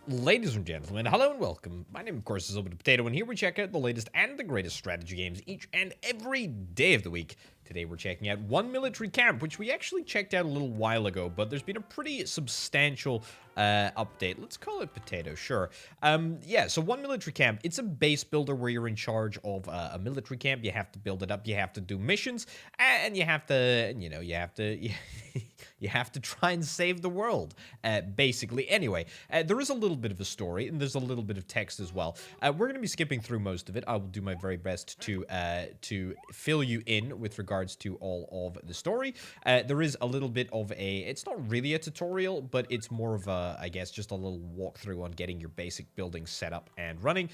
Ladies and gentlemen, hello and welcome. My name, of course, is Open Potato, and here we check out the latest and the greatest strategy games each and every day of the week. Today we're checking out One Military Camp, which we actually checked out a little while ago, but there's been a pretty substantial update. Let's call it Potato, sure. Yeah, so One Military Camp, it's a base builder where you're in charge of a military camp. You have to build it up, you have to do missions, and you have to, you have to try and save the world, basically. Anyway, there is a little bit of a story, and there's a little bit of text as well. We're going to be skipping through most of it. I will do my very best to fill you in with regards to all of the story. There is a little bit of it's not really a tutorial, but it's more of a, I guess, just a little walkthrough on getting your basic building set up and running,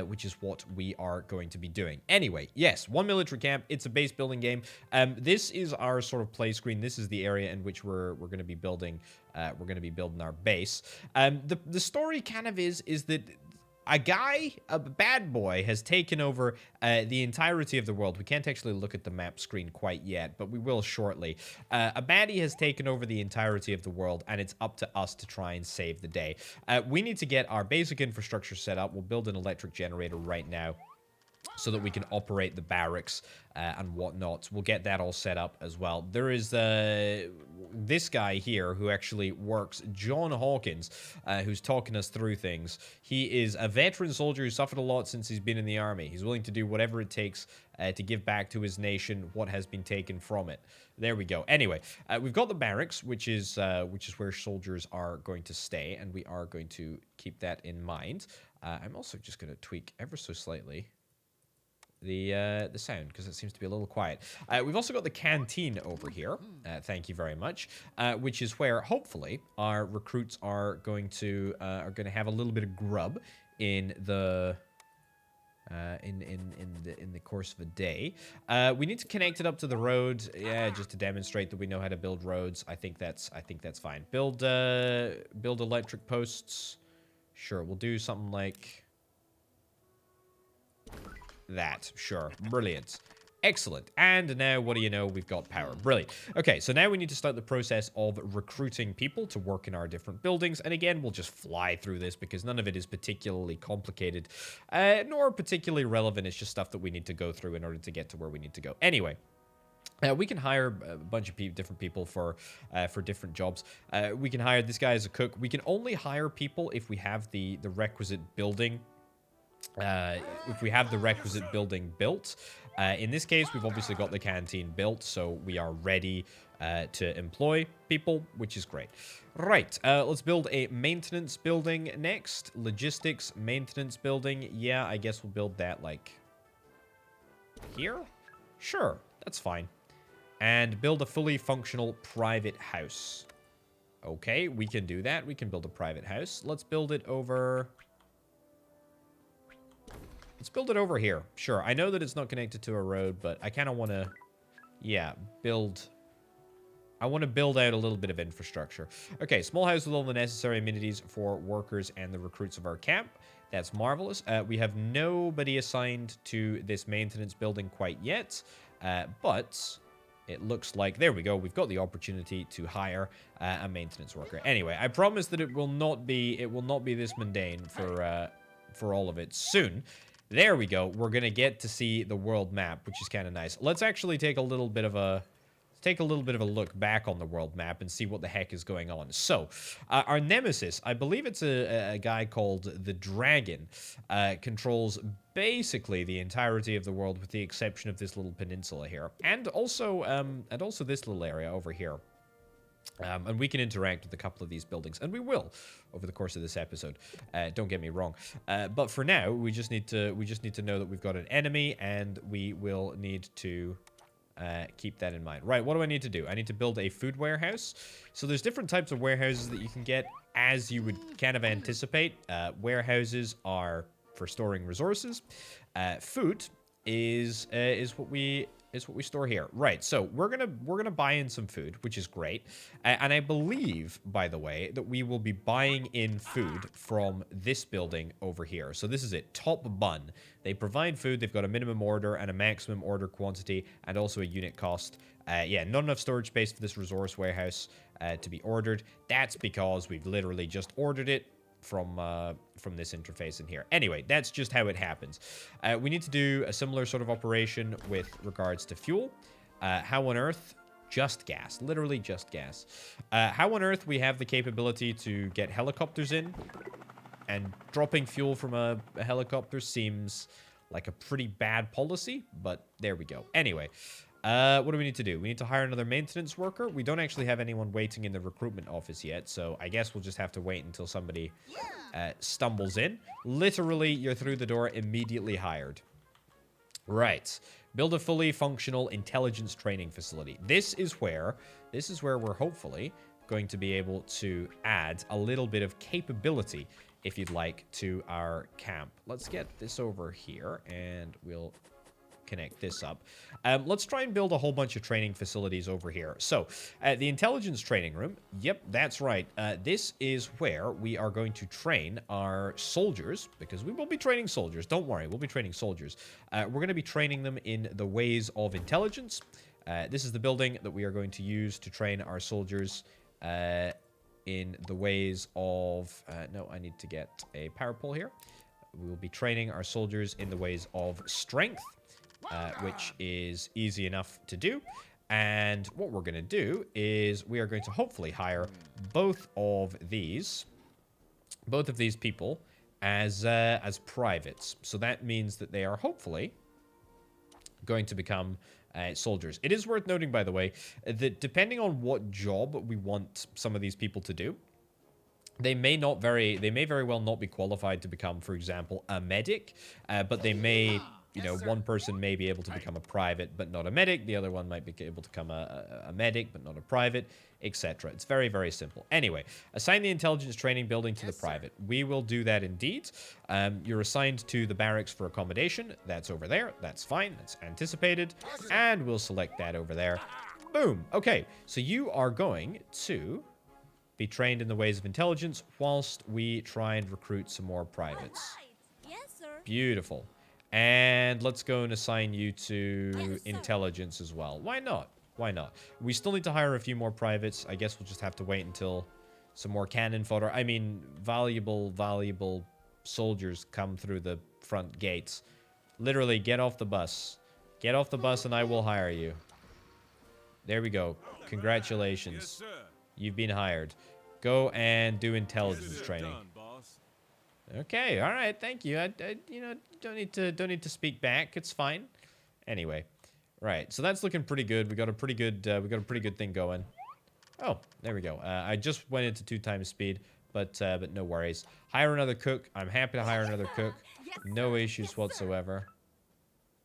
which is what we are going to be doing. Anyway, yes, One Military Camp, it's a base building game. This is our sort of play screen. This is the area in which we're going to be building. We're going to be building our base. The story kind of is that a bad boy, has taken over the entirety of the world. We can't actually look at the map screen quite yet, but we will shortly. A baddie has taken over the entirety of the world, and it's up to us to try and save the day. We need to get our basic infrastructure set up. We'll build an electric generator right now, so that we can operate the barracks and whatnot. We'll get that all set up as well. There is this guy here who actually works, John Hawkins, who's talking us through things. He is a veteran soldier who suffered a lot since he's been in the army. He's willing to do whatever it takes to give back to his nation what has been taken from it. There we go. Anyway, we've got the barracks, which is where soldiers are going to stay, and we are going to keep that in mind. I'm also just going to tweak ever so slightly the sound, because it seems to be a little quiet. We've also got the canteen over here. Thank you very much. Which is where hopefully our recruits are going to have a little bit of grub in the in the course of a day. We need to connect it up to the road, yeah, just to demonstrate that we know how to build roads. I think that's fine. Build electric posts. Sure, we'll do something like that. Sure. Brilliant. Excellent. And now, what do you know? We've got power. Brilliant. Okay, so now we need to start the process of recruiting people to work in our different buildings. And again, we'll just fly through this because none of it is particularly complicated, nor particularly relevant. It's just stuff that we need to go through in order to get to where we need to go. Anyway. We can hire a bunch of different people for different jobs. We can hire this guy as a cook. We can only hire people if we have the requisite building. If we have the requisite building built. In this case, we've obviously got the canteen built, so we are ready to employ people, which is great. Right, let's build a maintenance building next. Logistics, maintenance building. Yeah, I guess we'll build that, like, here? Sure, that's fine. And build a fully functional private house. Okay, we can do that. We can build a private house. Let's build it over... Let's build it over here. Sure, I know that it's not connected to a road, but I kind of want to, yeah, I want to build out a little bit of infrastructure. Okay, small house with all the necessary amenities for workers and the recruits of our camp. That's marvelous. We have nobody assigned to this maintenance building quite yet, but it looks like, there we go, we've got the opportunity to hire a maintenance worker. Anyway, I promise that it will not be this mundane for all of it soon. There we go. We're going to get to see the world map, which is kind of nice. Let's actually take a little bit of a look back on the world map and see what the heck is going on. So, our nemesis, I believe it's a guy called the Dragon, controls basically the entirety of the world with the exception of this little peninsula here. And also this little area over here. And we can interact with a couple of these buildings, and we will over the course of this episode. Don't get me wrong. But for now, we just need to know that we've got an enemy, and we will need to keep that in mind. Right, what do I need to do? I need to build a food warehouse. So there's different types of warehouses that you can get, as you would kind of anticipate. Warehouses are for storing resources. Food is what we store here. Right, so we're gonna buy in some food, which is great. And I believe, by the way, that we will be buying in food from this building over here. So this is it, Top Bun. They provide food, they've got a minimum order and a maximum order quantity, and also a unit cost. Yeah, not enough storage space for this resource warehouse to be ordered. That's because we've literally just ordered it from this interface in here. Anyway, that's just how it happens. We need to do a similar sort of operation with regards to fuel. How on earth? Just gas. Literally just gas. How on earth we have the capability to get helicopters in? And dropping fuel from a helicopter seems like a pretty bad policy, but there we go. Anyway, what do we need to do? We need to hire another maintenance worker. We don't actually have anyone waiting in the recruitment office yet, so I guess we'll just have to wait until somebody stumbles in. Literally, you're through the door, immediately hired. Right. Build a fully functional intelligence training facility. This is where we're hopefully going to be able to add a little bit of capability, if you'd like, to our camp. Let's get this over here, and we'll connect this up. Let's try and build a whole bunch of training facilities over here. So, the intelligence training room. Yep, that's right. This is where we are going to train our soldiers, because we will be training soldiers. Don't worry, we'll be training soldiers. We're going to be training them in the ways of intelligence. This is the building that we are going to use to train our soldiers in the ways of... no, I need to get a power pole here. We will be training our soldiers in the ways of strength, which is easy enough to do. And what we're going to do is we are going to hopefully hire both of these people as privates. So that means that they are hopefully going to become soldiers. It is worth noting, by the way, that depending on what job we want some of these people to do, they may very well not be qualified to become, for example, a medic, but they may, you know, one person may be able to become a private but not a medic, the other one might be able to become a medic but not a private, etc. It's very, very simple. Anyway, assign the intelligence training building to the private. We will do that indeed. You're assigned to the barracks for accommodation. That's over there. That's fine. That's anticipated. And we'll select that over there. Boom. Okay, so you are going to be trained in the ways of intelligence whilst we try and recruit some more privates. Yes, sir. Beautiful. And let's go and assign you to intelligence as well. Why not? Why not? We still need to hire a few more privates. I guess we'll just have to wait until some more cannon fodder. I mean, valuable soldiers come through the front gates. Literally, get off the bus. Get off the bus and I will hire you. There we go. Congratulations. Yes, sir. You've been hired. Go and do intelligence training. Done, boss. Okay, all right, thank you. I you know, don't need to speak back. It's fine. Anyway, right. So that's looking pretty good. We got a pretty good thing going. Oh, there we go. I just went into 2x speed, but no worries. Hire another cook. I'm happy to hire another cook. No issues whatsoever.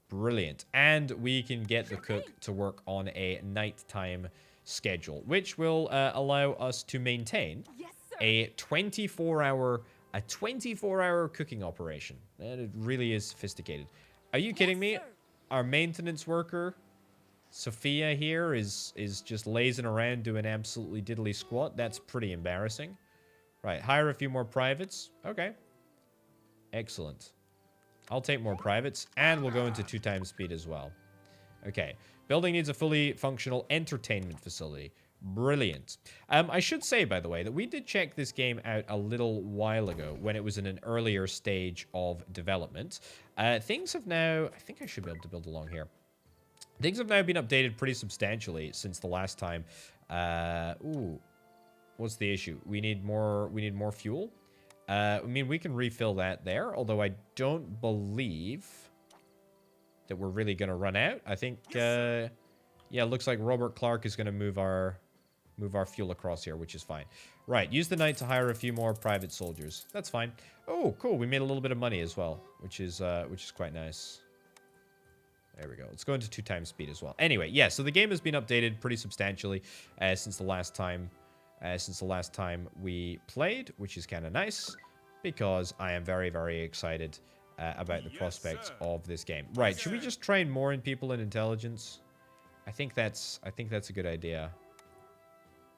Brilliant. And we can get the cook to work on a nighttime schedule, which will allow us to maintain a 24-hour cooking operation. And it really is sophisticated. Are you kidding me? Our maintenance worker, Sophia here, is just lazing around doing absolutely diddly squat. That's pretty embarrassing. Right, hire a few more privates. Okay. Excellent. I'll take more privates, and we'll go into 2x speed as well. Okay. Building needs a fully functional entertainment facility. Brilliant. I should say, by the way, that we did check this game out a little while ago when it was in an earlier stage of development. Things have now... I think I should be able to build along here. Things have now been updated pretty substantially since the last time. Ooh. What's the issue? We need more fuel? I mean, we can refill that there, although I don't believe that we're really going to run out. I think, yeah, it looks like Robert Clark is going to move our fuel across here, which is fine. Right, use the night to hire a few more private soldiers. That's fine. Oh, cool. We made a little bit of money as well, which is quite nice. There we go. Let's go into 2x speed as well. Anyway, yeah, so the game has been updated pretty substantially since the last time we played, which is kind of nice because I am very, very excited about the prospects of this game. Right, should we just train more in people in intelligence? I think that's a good idea.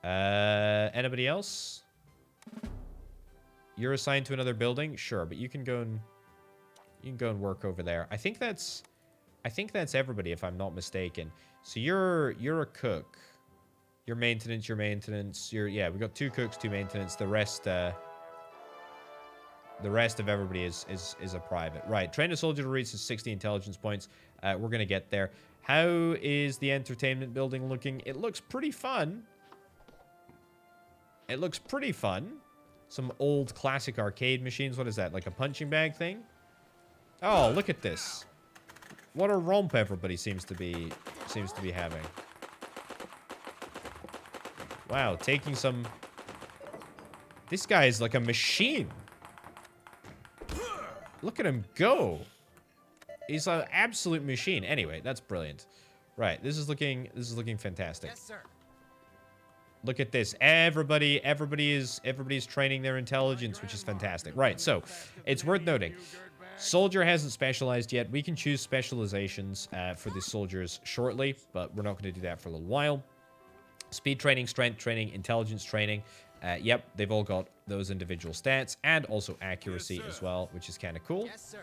Anybody else? You're assigned to another building? Sure, but you can go and work over there. I think that's everybody, if I'm not mistaken. So you're a cook. Your maintenance. Yeah, we got 2 cooks, 2 maintenance. The rest The rest of everybody is a private. Right. Train a soldier to reach 60 intelligence points. We're going to get there. How is the entertainment building looking? It looks pretty fun. It looks pretty fun. Some old classic arcade machines. What is that? Like a punching bag thing? Oh, look at this. What a romp everybody seems to be having. Wow, taking some... This guy is like a machine. Look at him go. He's an absolute machine. Anyway, that's brilliant. Right, this is looking fantastic. Yes, sir. Look at this. Everybody's training their intelligence, which is fantastic. Right, so it's worth noting. Soldier hasn't specialized yet. We can choose specializations for the soldiers shortly, but we're not going to do that for a little while. Speed training, strength training, intelligence training. Yep, they've all got those individual stats and also accuracy as well, which is kind of cool. Yes, sir.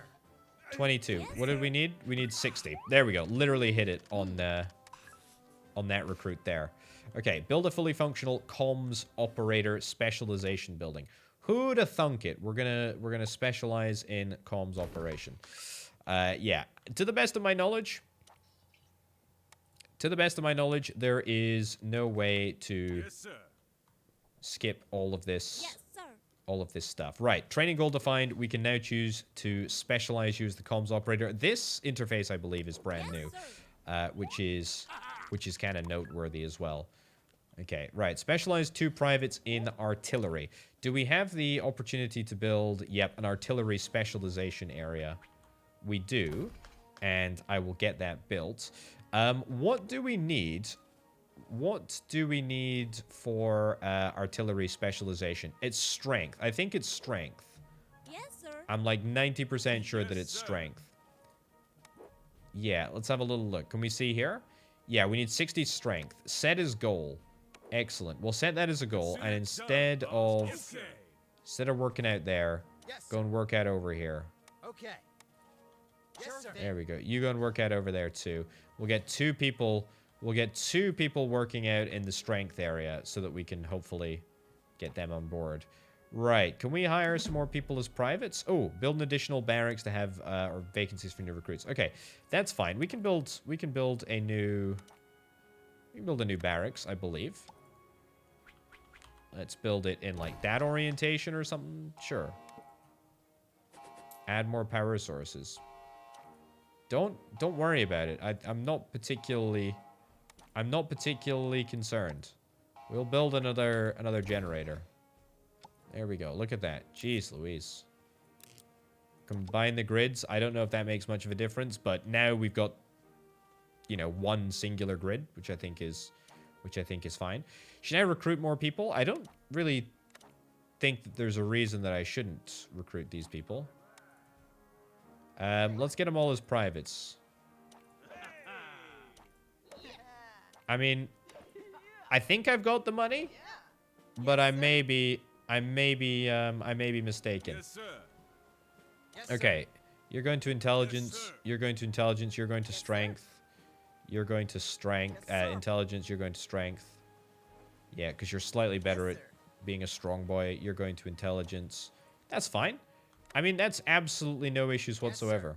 22. What did we need? We need 60. There we go. Literally hit it on that recruit there. Okay, build a fully functional comms operator specialization building. Who'd have thunk it? We're gonna specialize in comms operation. Yeah. To the best of my knowledge, there is no way to skip all of this. Yes, sir. All of this stuff. Right. Training goal defined. We can now choose to specialize you as the comms operator. This interface, I believe, is brand new, which is kind of noteworthy as well. Okay, right. Specialize 2 privates in artillery. Do we have the opportunity to build, yep, an artillery specialization area? We do, and I will get that built. What do we need? What do we need for artillery specialization? It's strength. I think it's strength. Yes, sir. I'm like 90% sure that it's strength. Yeah, let's have a little look. Can we see here? Yeah, we need 60 strength. Set as goal. Excellent. We'll set that as a goal, and instead of working out there, go and work out over here. Okay. Yes, sir. There we go. You go and work out over there too. We'll get 2 people. We'll get 2 people working out in the strength area so that we can hopefully get them on board. Right. Can we hire some more people as privates? Oh, build an additional barracks to have or vacancies for new recruits. Okay, that's fine. We can build a new barracks, I believe. Let's build it in like that orientation or something. Sure. Add more power sources. Don't worry about it. I'm not particularly concerned. We'll build another generator. There we go. Look at that. Jeez Louise. Combine the grids. I don't know if that makes much of a difference, but now we've got, you know, one singular grid, which I think is fine. Should I recruit more people? I don't really think that there's a reason that I shouldn't recruit these people. Let's get them all as privates. I mean, I think I've got the money, but I may be mistaken. Yes, sir. Yes, sir. Okay, you're going to intelligence. Yes, sir. You're going to intelligence. You're going to strength. You're going to strength. Yes, sir. Intelligence. You're going to strength. Yeah, because you're slightly better Yes, at sir. being a strong boy. You're going to intelligence. That's fine. I mean, that's absolutely no issues whatsoever.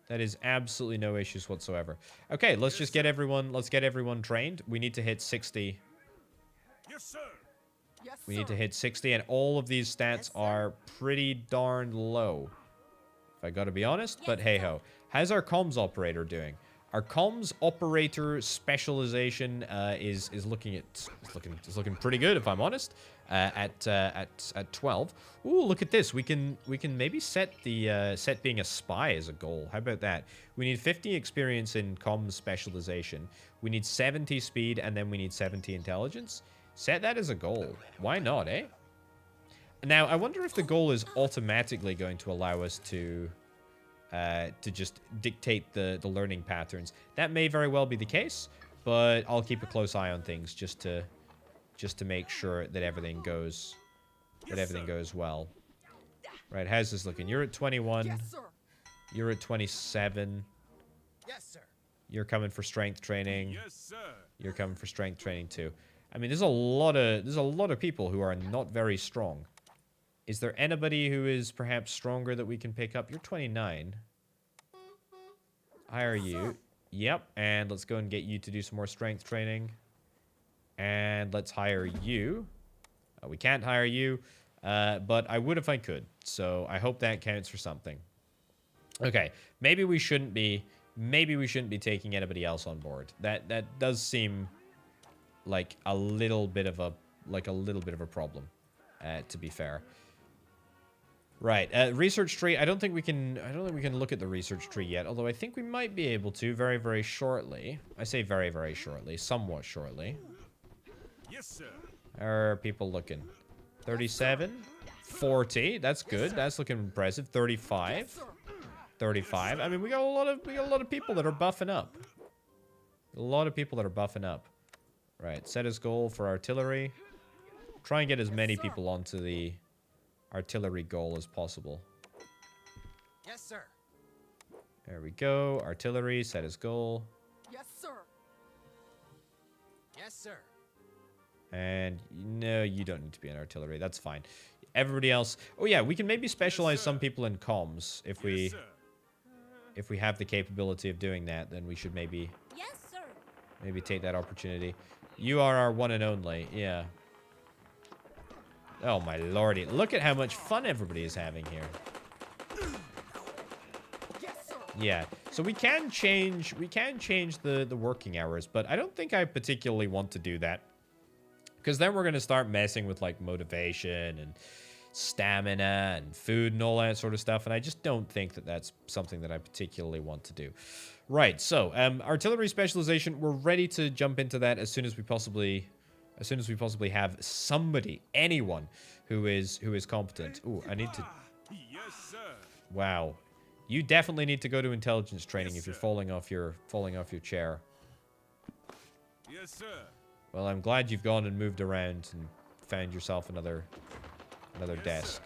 That is absolutely no issues whatsoever. Okay, let's just get everyone. Let's get everyone trained. We need to hit 60. Yes, sir. Yes, We need to sir. hit 60, and all of these stats Yes, sir. are pretty darn low. If I gotta be honest, but Yes, hey sir. ho. How's our comms operator doing? Our comms operator specialization is looking pretty good, if I'm honest. At 12. Ooh, look at this. We can maybe set being a spy as a goal. How about that? We need 50 experience in comms specialization. We need 70 speed, and then we need 70 intelligence. Set that as a goal. Why not, eh? Now, I wonder if the goal is automatically going to allow us to just dictate the learning patterns. That may very well be the case, but I'll keep a close eye on things just to make sure that everything goes well. Right, how's this looking? You're at 21. Yes, sir. You're at 27. Yes, sir. You're coming for strength training. Yes, sir. You're coming for strength training too. I mean, there's a lot of people who are not very strong. Is there anybody who is perhaps stronger that we can pick up? You're 29. Hire you. Yep, and let's go and get you to do some more strength training. And let's hire you. We can't hire you, but I would if I could. So I hope that counts for something. Okay, maybe we shouldn't be taking anybody else on board. That does seem like a little bit of a problem, to be fair. Right, research tree. I don't think we can look at the research tree yet, although I think we might be able to very, very shortly. I say very, very shortly, somewhat shortly. Yes, sir. How are people looking? 37, 40. That's good. That's looking impressive. 35, 35. I mean, we got a lot of people that are buffing up. A lot of people that are buffing up. Right, set as goal for artillery. Try and get as many people onto the artillery goal as possible. Yes, sir. There we go. Artillery, set as goal. Yes, sir. Yes, sir. And no, you don't need to be in artillery. That's fine. Everybody else. Oh yeah, we can maybe specialize some people in comms if we have the capability of doing that. Then we should maybe take that opportunity. You are our one and only. Yeah. Oh my lordy! Look at how much fun everybody is having here. Yeah. So we can change the working hours, but I don't think I particularly want to do that. Because then we're going to start messing with, like, motivation and stamina and food and all that sort of stuff. And I just don't think that that's something that I particularly want to do. Right, so, artillery specialization, we're ready to jump into that as soon as we possibly have somebody, anyone, who is competent. Ooh, I need to... Yes, sir. Wow. You definitely need to go to intelligence training if you're falling off your chair. Yes, sir. Well, I'm glad you've gone and moved around and found yourself another desk.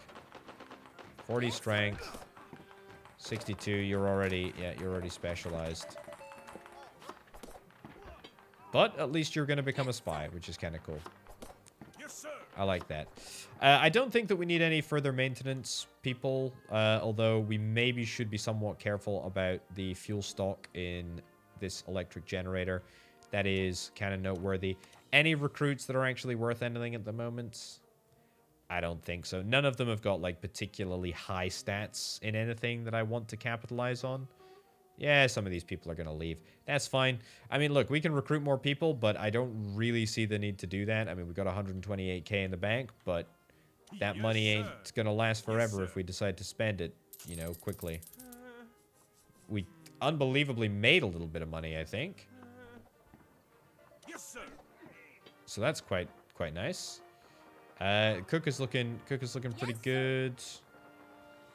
40 strength. 62, you're already specialized. But at least you're going to become a spy, which is kind of cool. Yes, sir. I like that. I don't think that we need any further maintenance people, although we maybe should be somewhat careful about the fuel stock in this electric generator. That is kind of noteworthy. Any recruits that are actually worth anything at the moment? I don't think so. None of them have got, like, particularly high stats in anything that I want to capitalize on. Yeah, some of these people are going to leave. That's fine. I mean, look, we can recruit more people, but I don't really see the need to do that. I mean, we've got 128k in the bank, but that money ain't going to last forever if we decide to spend it, you know, quickly. We unbelievably made a little bit of money, I think. Yes, sir. So that's quite nice. Cook is looking pretty good.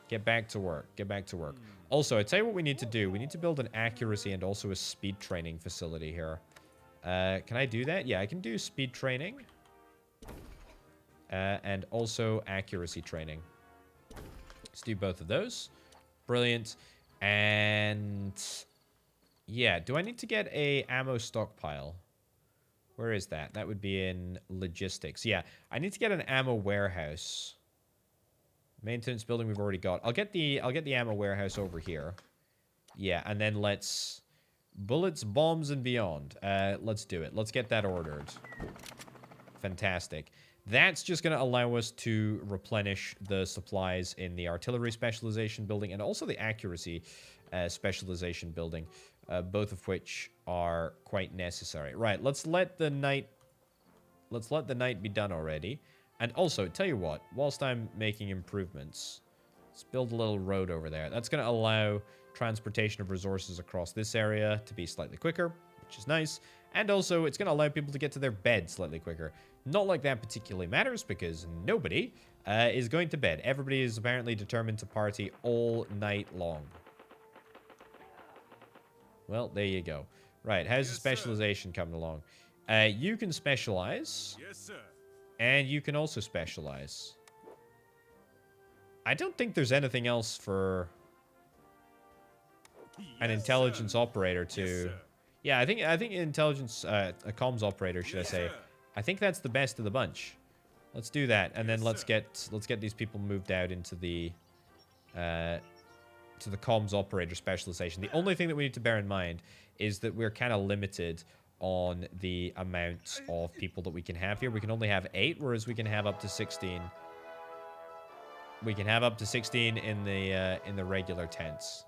Get back to work. Get back to work. Also, I tell you what we need to do. We need to build an accuracy and also a speed training facility here. Can I do that? Yeah, I can do speed training. And also accuracy training. Let's do both of those. Brilliant. And yeah, do I need to get a ammo stockpile? Where is that? That would be in logistics. Yeah, I need to get an ammo warehouse. Maintenance building we've already got. I'll get the ammo warehouse over here. Yeah, and then let's bullets, bombs, and beyond. Let's do it. Let's get that ordered. Fantastic. That's just going to allow us to replenish the supplies in the artillery specialization building and also the accuracy specialization building, both of which are quite necessary. Right, let's let the night be done already. And also, tell you what, whilst I'm making improvements, let's build a little road over there. That's going to allow transportation of resources across this area to be slightly quicker, which is nice. And also, it's going to allow people to get to their bed slightly quicker. Not like that particularly matters, because nobody is going to bed. Everybody is apparently determined to party all night long. Well, there you go. Right, how's the specialization coming along? You can specialize. Yes, sir. And you can also specialize. I don't think there's anything else for an intelligence operator to... Yes, yeah, I think intelligence... a comms operator, should I say. I think that's the best of the bunch. Let's do that, and then let's get these people moved out into the to the comms operator specialization. The only thing that we need to bear in mind is that we're kind of limited on the amount of people that we can have here. We can only have 8, whereas we can have up to 16. We can have up to 16 in the regular tents.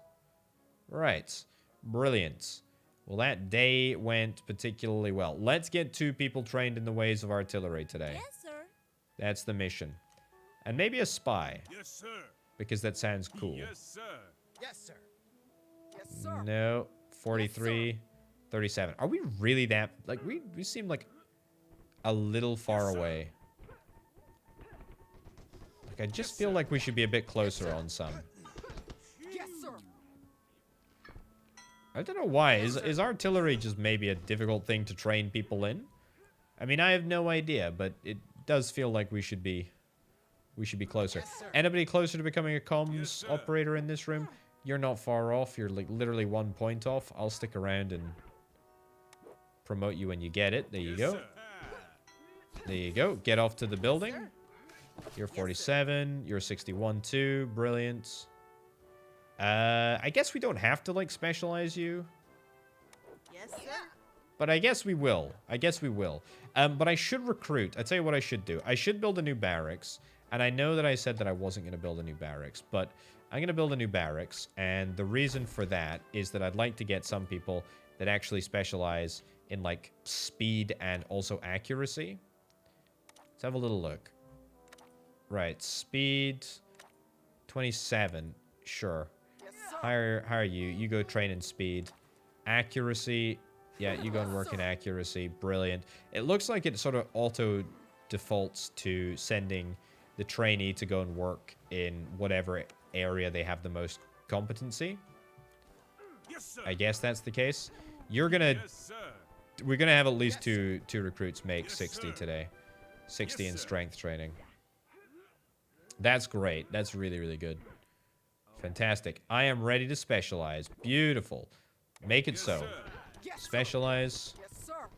Right. Brilliant. Well, that day went particularly well. Let's get 2 people trained in the ways of artillery today. Yes, sir. That's the mission. And maybe a spy, Yes, sir. because that sounds cool. Yes, sir. Yes, sir. Yes, sir. No, 43, 37. Are we really that... Like, we seem like a little far away. Like, I just feel like we should be a bit closer on some. Yes, sir. I don't know why. Is artillery just maybe a difficult thing to train people in? I mean, I have no idea, but it does feel like we should be closer. Yes, sir. Anybody closer to becoming a comms Yes, sir. operator in this room? You're not far off. You're like literally 1 point off. I'll stick around and promote you when you get it. There you go. There you go. Get off to the building. You're 47. You're 61 too. Brilliant. I guess we don't have to like specialize you. Yes, sir. But I guess we will. I guess we will. But I should recruit. I tell you what I should do. I should build a new barracks. And I know that I said that I wasn't going to build a new barracks. But I'm going to build a new barracks. And the reason for that is that I'd like to get some people that actually specialize in, like, speed and also accuracy. Let's have a little look. Right. Speed. 27. Sure. Yes, sir. Hire you. You go train in speed. Accuracy. Yeah, you go and work in accuracy. Brilliant. It looks like it sort of auto defaults to sending the trainee to go and work in whatever area they have the most competency. Yes, sir. I guess that's the case. You're gonna... Yes, sir. We're gonna have at least two recruits make Yes, 60 sir. today. 60 Yes, in sir. strength training. That's great. That's really, really good. Fantastic. I am ready to specialize. Beautiful. Make it Yes, so. sir. Yes, sir. Specialize Yes, sir.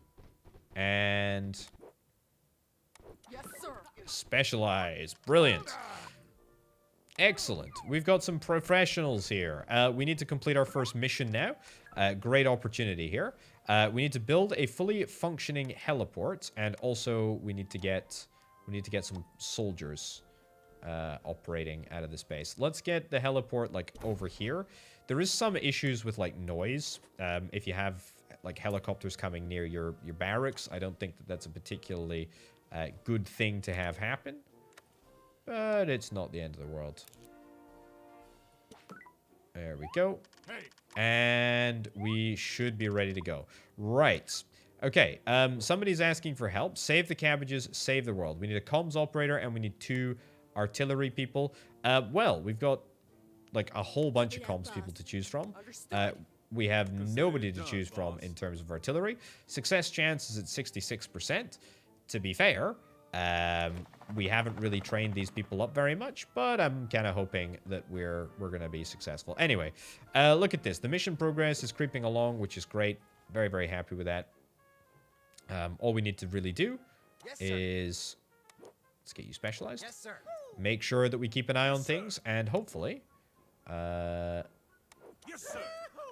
and Yes, sir. specialize. Brilliant. Excellent. We've got some professionals here. We need to complete our first mission now. Great opportunity here. We need to build a fully functioning heliport, and also we need to get some soldiers operating out of the space. Let's get the heliport like over here. There is some issues with like noise. If you have like helicopters coming near your barracks, I don't think that that's a particularly good thing to have happen. But it's not the end of the world. There we go. Hey. And we should be ready to go. Right. Okay. Somebody's asking for help. Save the cabbages, save the world. We need a comms operator and we need 2 artillery people. Well, we've got like a whole bunch of comms people to choose from. Understood. We have nobody to done, choose from boss. in terms of artillery. Success chance is at 66%. To be fair, we haven't really trained these people up very much, but I'm kind of hoping that we're going to be successful. Anyway, look at this. The mission progress is creeping along, which is great. Very, very happy with that. All we need to really do Yes, sir. is... Let's get you specialized. Yes, sir. Make sure that we keep an eye on Yes, sir. things, and hopefully... Yes, sir.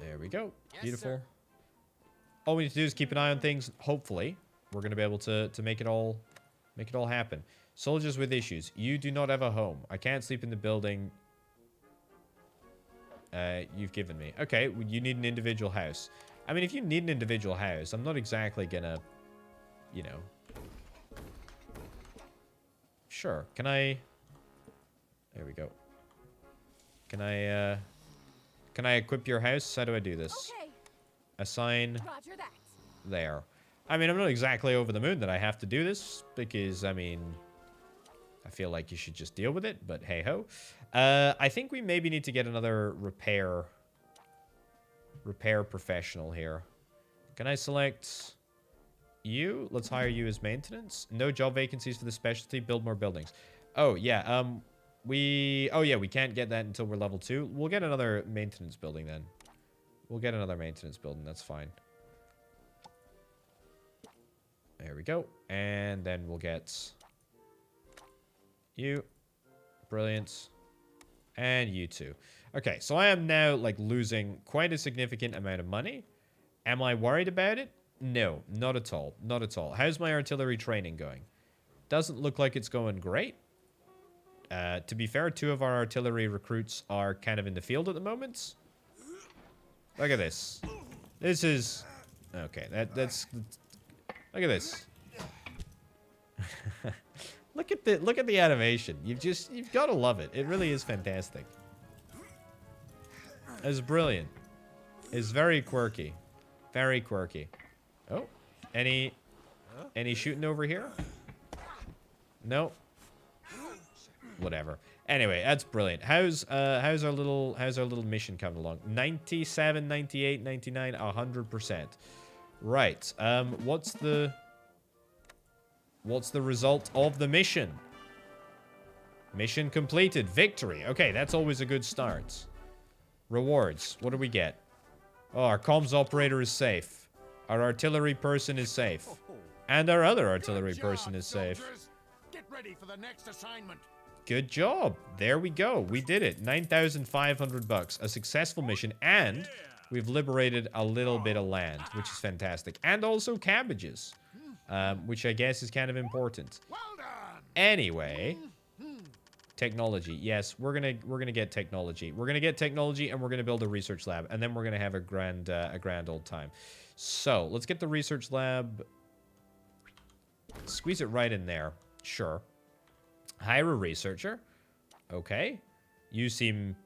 There we go. Yes, Beautiful. sir. All we need to do is keep an eye on things. Hopefully, we're going to be able to make it all happen. Soldiers with issues. You do not have a home. I can't sleep in the building you've given me. Okay, well, you need an individual house. I mean, if you need an individual house, I'm not exactly going to, you know... Sure. Can I... There we go. Can I equip your house? How do I do this? Okay. Assign Roger that. there. I mean, I'm not exactly over the moon that I have to do this, because, I mean, I feel like you should just deal with it, but hey-ho. I think we maybe need to get another repair professional here. Can I select you? Let's hire you as maintenance. No job vacancies for the specialty. Build more buildings. Oh, yeah, we can't get that until we're level 2. We'll get another maintenance building then. We'll get another maintenance building. That's fine. There we go. And then we'll get You. Brilliant. And you too. Okay, so I am now, like, losing quite a significant amount of money. Am I worried about it? No, not at all. Not at all. How's my artillery training going? Doesn't look like it's going great. To be fair, 2 of our artillery recruits are kind of in the field at the moment. Look at this. This is... Okay, that's... Look at this. Look at the animation. You've got to love it. It really is fantastic. It's brilliant. It's very quirky. Very quirky. Oh, any shooting over here? No. Whatever. Anyway, that's brilliant. How's our little mission coming along? 97, 98, 99, 100%. Right. What's the result of the mission? Mission completed. Victory. Okay, that's always a good start. Rewards. What do we get? Oh, our comms operator is safe. Our artillery person is safe. And our other artillery person is safe. Get ready for the next assignment. Good job. There we go. We did it. 9,500 bucks. A successful mission. And we've liberated a little bit of land, which is fantastic. And also cabbages, which I guess is kind of important. Well done. Anyway, technology. Yes, we're gonna get technology. We're gonna get technology, and we're gonna build a research lab, and then we're gonna have a grand old time. So let's get the research lab. Squeeze it right in there. Sure. Hire a researcher. Okay. You seem...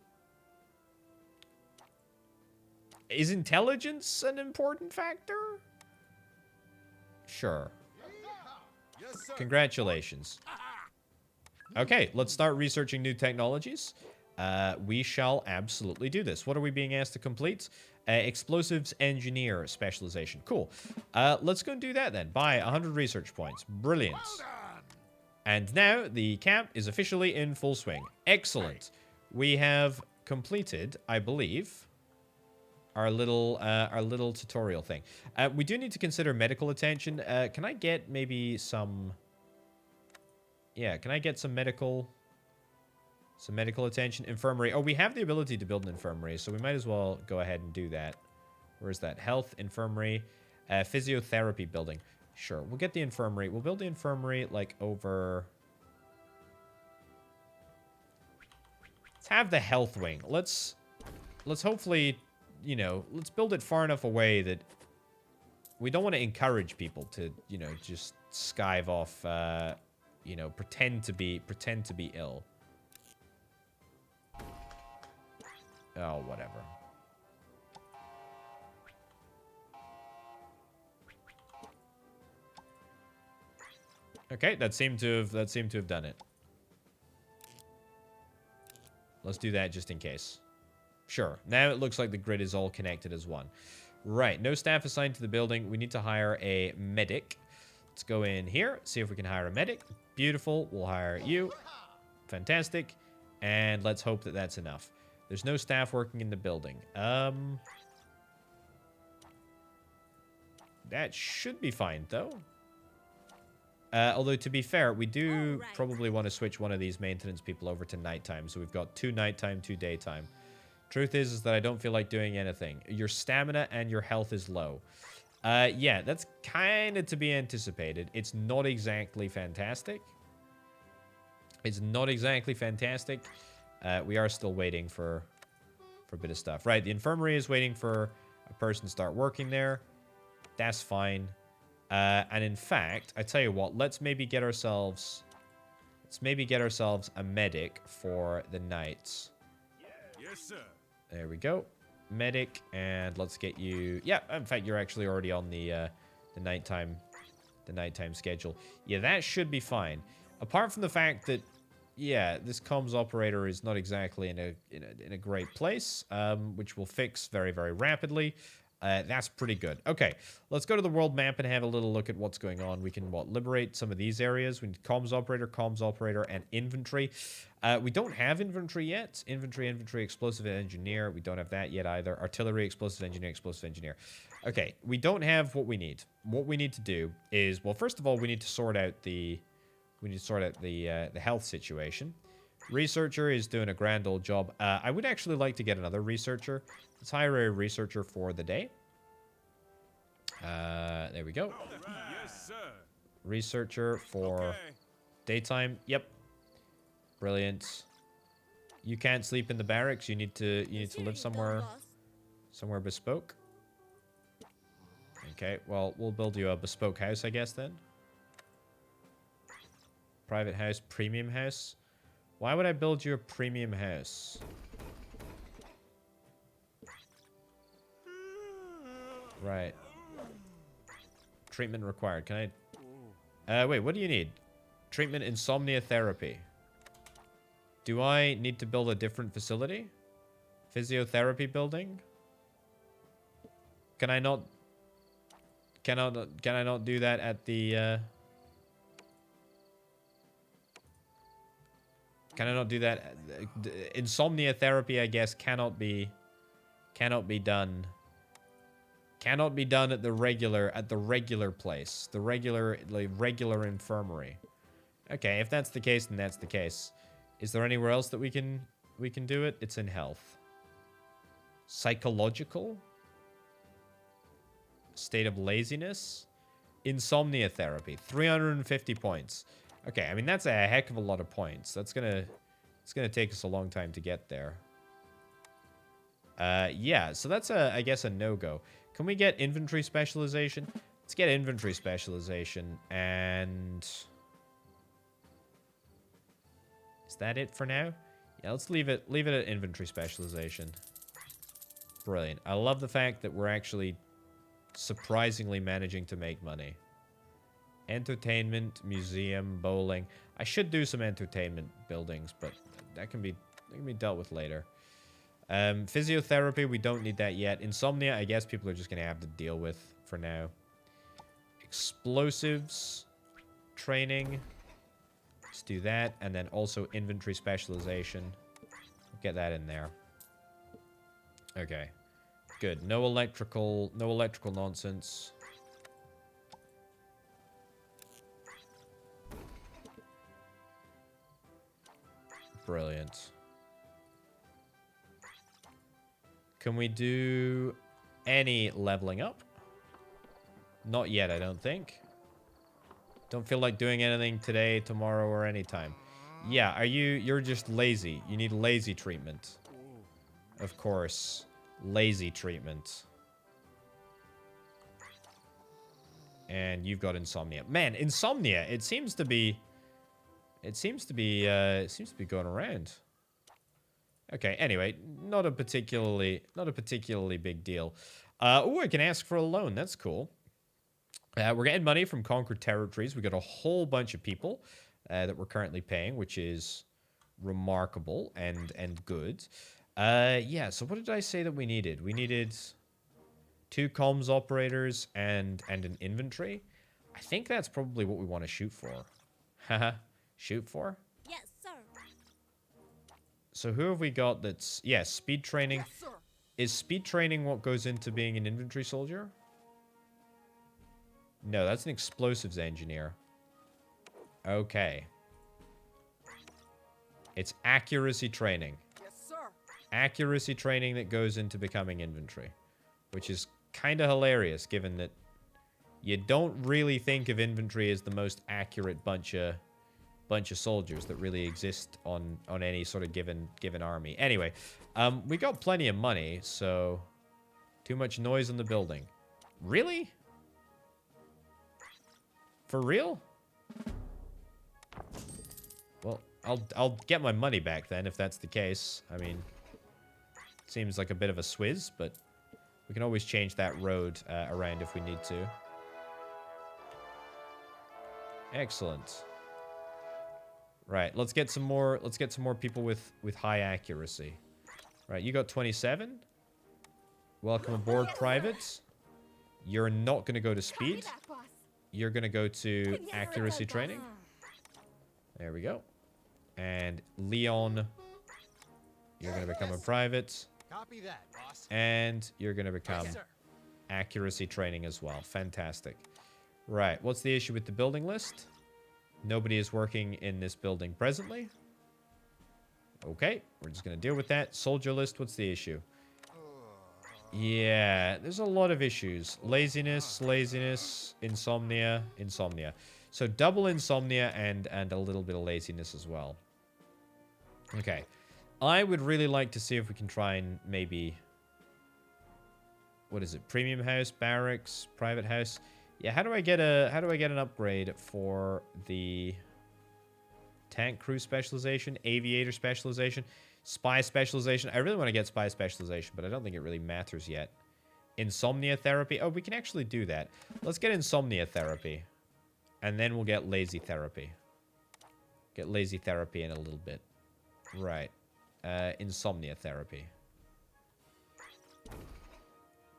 Is intelligence an important factor? Sure. Yes, sir. Congratulations. Okay, let's start researching new technologies. We shall absolutely do this. What are we being asked to complete? Explosives engineer specialization. Cool. Let's go and do that then. Buy 100 research points. Brilliant. Well done. And now the camp is officially in full swing. Excellent. We have completed, I believe, our little tutorial thing. We do need to consider medical attention. Can I get maybe some... Yeah, can I get some medical attention? Infirmary. Oh, we have the ability to build an infirmary, so we might as well go ahead and do that. Where's that? Health, infirmary, physiotherapy building. Sure, we'll get the infirmary. We'll build the infirmary, like, over... Let's have the health wing. Let's hopefully, you know, let's build it far enough away that we don't want to encourage people to, you know, just skive off, you know, pretend to be ill. Oh, whatever. Okay, that seemed to have done it. Let's do that just in case. Sure. Now it looks like the grid is all connected as one. Right. No staff assigned to the building. We need to hire a medic. Let's go in here, see if we can hire a medic. Beautiful. We'll hire you. Fantastic. And let's hope that that's enough. There's no staff working in the building. That should be fine, though. Although, to be fair, we do probably want to switch one of these maintenance people over to nighttime. So we've got 2 nighttime, 2 daytime. Truth is that I don't feel like doing anything. Your stamina and your health is low. Yeah, that's kind of to be anticipated. It's not exactly fantastic. It's not exactly fantastic. We are still waiting for a bit of stuff. Right, the infirmary is waiting for a person to start working there. That's fine. And in fact, I tell you what, let's maybe get ourselves a medic for the nights. Yes, sir. There we go. Medic, and let's get you... Yeah, in fact, you're actually already on the nighttime schedule. Yeah, that should be fine. Apart from the fact that, yeah, this comms operator is not exactly in a great place, which we'll fix very, very rapidly. That's pretty good. Okay, let's go to the world map and have a little look at what's going on. We can, liberate some of these areas. We need comms operator, and infantry. We don't have infantry yet. Infantry, explosive engineer. We don't have that yet either. Artillery, explosive engineer. Okay, we don't have what we need. What we need to do is, well, first of all, we need to sort out the We need to sort out the health situation. Researcher is doing a grand old job. I would actually like to get another researcher. Let's hire a researcher for the day. There we go. Yes, sir. Researcher for Okay. daytime. Yep. Brilliant. You can't sleep in the barracks. You need to live somewhere bespoke. Okay, well, we'll build you a bespoke house, I guess, then. Private house, premium house. Why would I build you a premium house? Right. Treatment required. Can I... wait, what do you need? Treatment insomnia therapy. Do I need to build a different facility? Physiotherapy building? Can I not... Can I not do that at the... Can I not do that? Insomnia therapy, I guess, cannot be done. Cannot be done at the regular place, the regular infirmary. Okay, if that's the case, then that's the case. Is there anywhere else that we can do it? It's in health. Psychological? State of laziness? Insomnia therapy, 350 points. Okay, I mean, that's a heck of a lot of points. It's gonna take us a long time to get there. Yeah, so that's I guess a no-go. Can we get inventory specialization? Let's get inventory specialization, and... Is that it for now? Yeah, let's leave it at inventory specialization. Brilliant. I love the fact that we're actually surprisingly managing to make money. Entertainment, museum, bowling. I should do some entertainment buildings, but that can be dealt with later. Physiotherapy, we don't need that yet. Insomnia, I guess people are just going to have to deal with for now. Explosives training. Let's do that. And then also inventory specialization. Get that in there. Okay. Good. No electrical nonsense. Brilliant. Can we do any leveling up? Not yet, I don't think. Don't feel like doing anything today, tomorrow, or anytime. Yeah, you're just lazy. You need lazy treatment. Of course. Lazy treatment. And you've got insomnia. Man, insomnia, it seems to be going around. Okay, anyway, not a particularly big deal. Oh, I can ask for a loan. That's cool. We're getting money from conquered territories. We got a whole bunch of people that we're currently paying, which is remarkable and good. Yeah, so what did I say that we needed? We needed 2 comms operators and an inventory. I think that's probably what we want to shoot for. Haha. Shoot for? Yes, sir. So who have we got that's... Yeah, speed training. Yes, sir. Is speed training what goes into being an infantry soldier? No, that's an explosives engineer. Okay. It's accuracy training. Yes, sir. Accuracy training that goes into becoming infantry. Which is kind of hilarious, given that you don't really think of infantry as the most accurate bunch of soldiers that really exist on any sort of given army. Anyway, we got plenty of money, so too much noise in the building. Really? For real? Well, I'll get my money back then if that's the case. I mean, seems like a bit of a swizz, but we can always change that road around if we need to. Excellent. Right, let's get some more people with high accuracy. Right, you got 27. Welcome aboard, privates. You're not going to go to speed. You're going to go to accuracy training. There we go. And Leon, you're going to become a private. Copy that, boss. And you're going to become Yes, sir. accuracy training as well. Fantastic. Right, what's the issue with the building list? Nobody is working in this building presently. Okay, we're just going to deal with that. Soldier list, what's the issue? Yeah, there's a lot of issues. Laziness, insomnia, insomnia. So double insomnia and a little bit of laziness as well. Okay. I would really like to see if we can try and maybe... What is it? Premium house, barracks, private house. Yeah, how do I get an upgrade for the tank crew specialization, aviator specialization, spy specialization? I really want to get spy specialization, but I don't think it really matters yet. Insomnia therapy. Oh, we can actually do that. Let's get insomnia therapy. And then we'll get lazy therapy. Get lazy therapy in a little bit. Right. Insomnia therapy.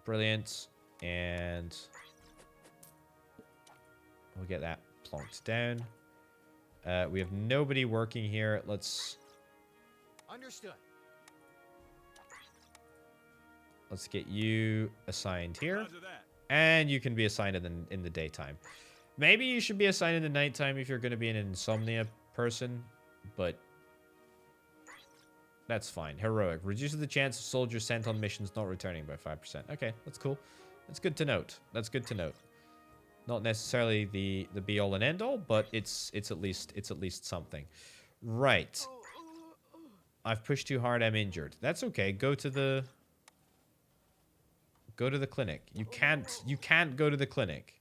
Brilliant. And we'll get that plonked down. We have nobody working here. Let's Understood. get you assigned here. Roger that. And you can be assigned in the daytime. Maybe you should be assigned in the nighttime if you're going to be an insomnia person. But that's fine. Heroic. Reduces the chance of soldiers sent on missions not returning by 5%. Okay, that's cool. That's good to note. That's good to note. Not necessarily the be all and end all, but it's at least something. Right. I've pushed too hard. I'm injured. That's okay. Go to the clinic. You can't go to the clinic.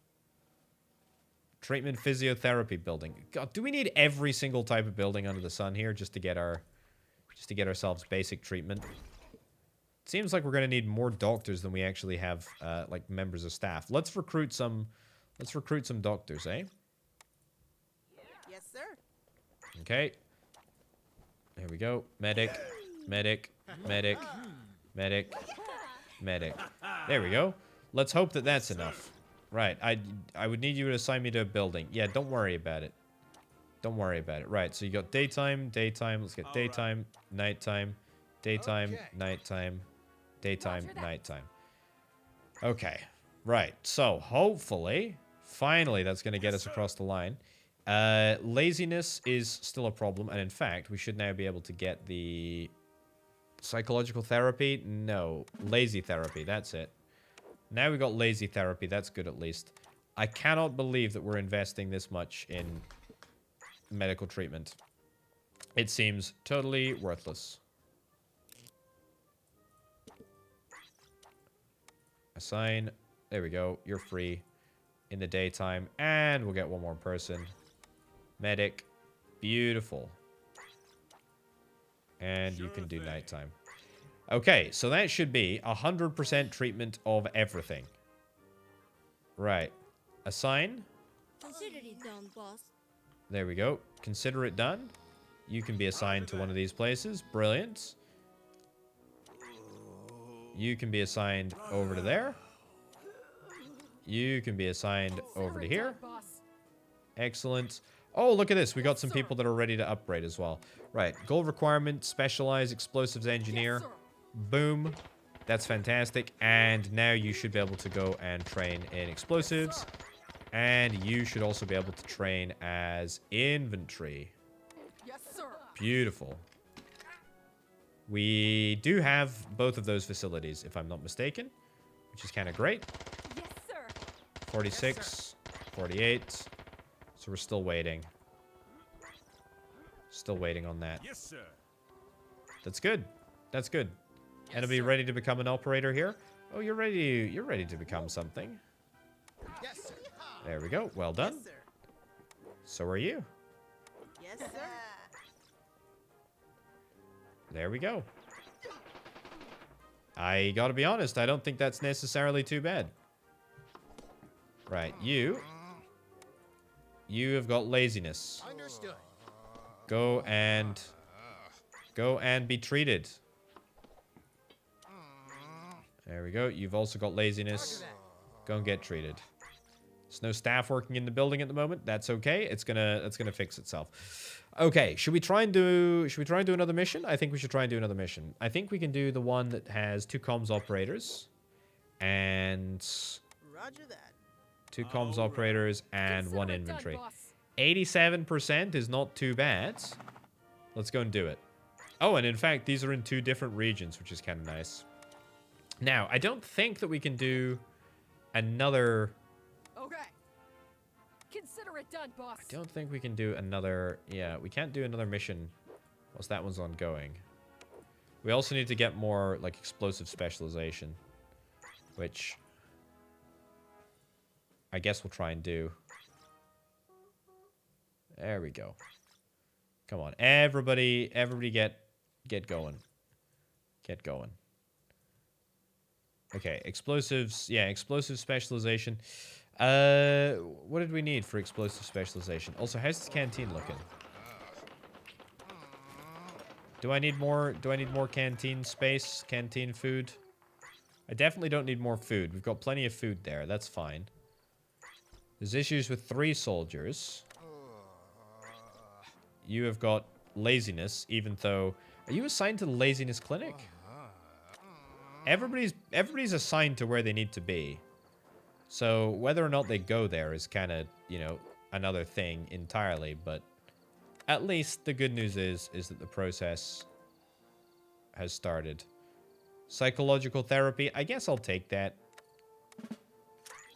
Treatment physiotherapy building. God, do we need every single type of building under the sun here just to get ourselves basic treatment? It seems like we're going to need more doctors than we actually have like members of staff. Let's recruit some doctors, eh? Yes, sir. Okay. Here we go. Medic, medic, medic, medic, medic. There we go. Let's hope that that's enough. Right. I would need you to assign me to a building. Yeah, don't worry about it. Don't worry about it. Right, so you got daytime, daytime. Let's get daytime, nighttime, daytime, nighttime, daytime, nighttime. Okay. Right. So, hopefully, finally, that's going to get us across the line. Laziness is still a problem. And in fact, we should now be able to get the psychological therapy. No, lazy therapy. That's it. Now we got lazy therapy. That's good at least. I cannot believe that we're investing this much in medical treatment. It seems totally worthless. Assign. There we go. You're free in the daytime. And we'll get one more person. Medic. Beautiful. And you can do nighttime. Okay, so that should be 100% treatment of everything. Right. Assign. Consider it done, boss. There we go. Consider it done. You can be assigned to one of these places. Brilliant. You can be assigned over to there. You can be assigned over to here. Excellent. Oh, look at this. We got some people that are ready to upgrade as well. Right. Goal requirement, specialized explosives engineer. Boom. That's fantastic. And now you should be able to go and train in explosives. And you should also be able to train as infantry. Yes, sir. Beautiful. We do have both of those facilities, if I'm not mistaken, which is kind of great. Yes, sir. 46, 48. So we're still waiting. Still waiting on that. Yes, sir. That's good. That's good. And to be ready to become an operator here. Oh, you're ready to become something. Yes, sir. There we go. Well done. Yes, sir. So are you. Yes, sir. There we go. I gotta be honest, I don't think that's necessarily too bad. Right, you have got laziness. Understood. Go and be treated. There we go. You've also got laziness. Go and get treated. There's no staff working in the building at the moment. That's okay. That's gonna fix itself. Okay, should we try and do another mission? I think we should try and do another mission. I think we can do the one that has 2 comms operators and Roger that. 2 comms operators and 1 infantry. 87% is not too bad. Let's go and do it. Oh, and in fact, these are in 2 different regions, which is kind of nice. Now, I don't think that we can do another... Okay. Consider it done, boss. I don't think we can do another... Yeah, we can't do another mission whilst that one's ongoing. We also need to get more, like, explosive specialization. Which... I guess we'll try and do. There we go. Come on. Everybody get going. Get going. Okay, explosives. Yeah, explosive specialization. What did we need for explosive specialization? Also, how's this canteen looking? Do I need more canteen space? Canteen food? I definitely don't need more food. We've got plenty of food there. That's fine. There's issues with 3 soldiers. You have got laziness, even though... Are you assigned to the laziness clinic? Everybody's assigned to where they need to be. So whether or not they go there is kind of, you know, another thing entirely. But at least the good news is that the process has started. Psychological therapy. I guess I'll take that.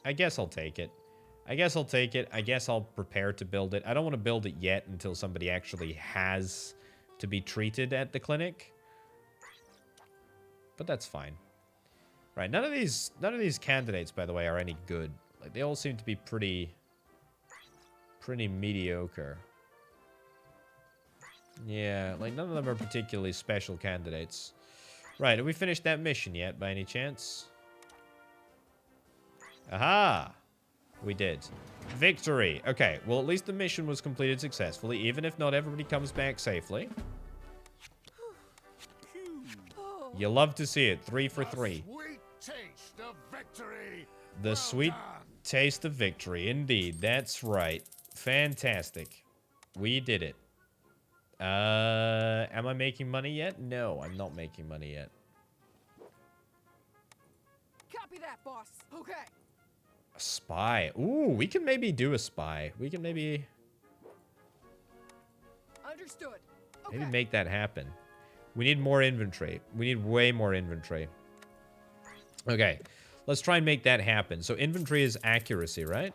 I guess I'll take it. I guess I'll take it. I guess I'll prepare to build it. I don't want to build it yet until somebody actually has to be treated at the clinic. But that's fine. Right, none of these candidates, by the way, are any good. Like, they all seem to be pretty mediocre. Yeah, like, none of them are particularly special candidates. Right, have we finished that mission yet, by any chance? Aha! We did. Victory! Okay, well, at least the mission was completed successfully, even if not everybody comes back safely. You love to see it. 3 for 3. Sweet taste of victory. The sweet taste of victory. Indeed. That's right. Fantastic. We did it. Am I making money yet? No, I'm not making money yet. Copy that, boss. Okay. A spy. Ooh, we can maybe do a spy. We can maybe Understood. Okay. maybe make that happen. We need more inventory. We need way more inventory. Okay, let's try and make that happen. So inventory is accuracy, right?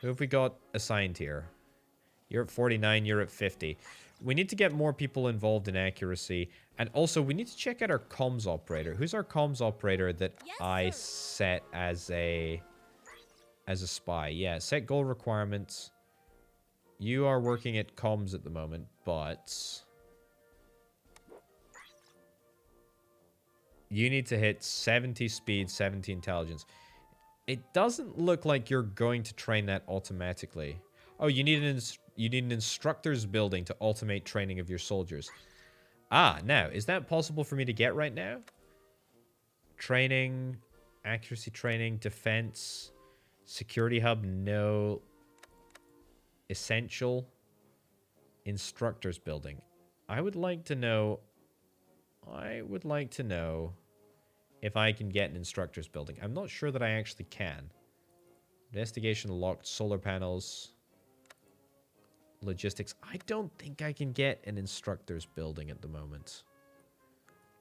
Who have we got assigned here? You're at 49, you're at 50. We need to get more people involved in accuracy. And also, we need to check out our comms operator. Who's our comms operator that I set as a spy? Yeah, set goal requirements. You are working at comms at the moment, but... you need to hit 70 speed, 70 intelligence. It doesn't look like you're going to train that automatically. Oh, you need an instructor's building to automate training of your soldiers. Ah, now, is that possible for me to get right now? Training, accuracy training, defense, security hub, no. Essential, instructor's building. I would like to know if I can get an instructor's building. I'm not sure that I actually can. Investigation locked, solar panels, logistics. I don't think I can get an instructor's building at the moment.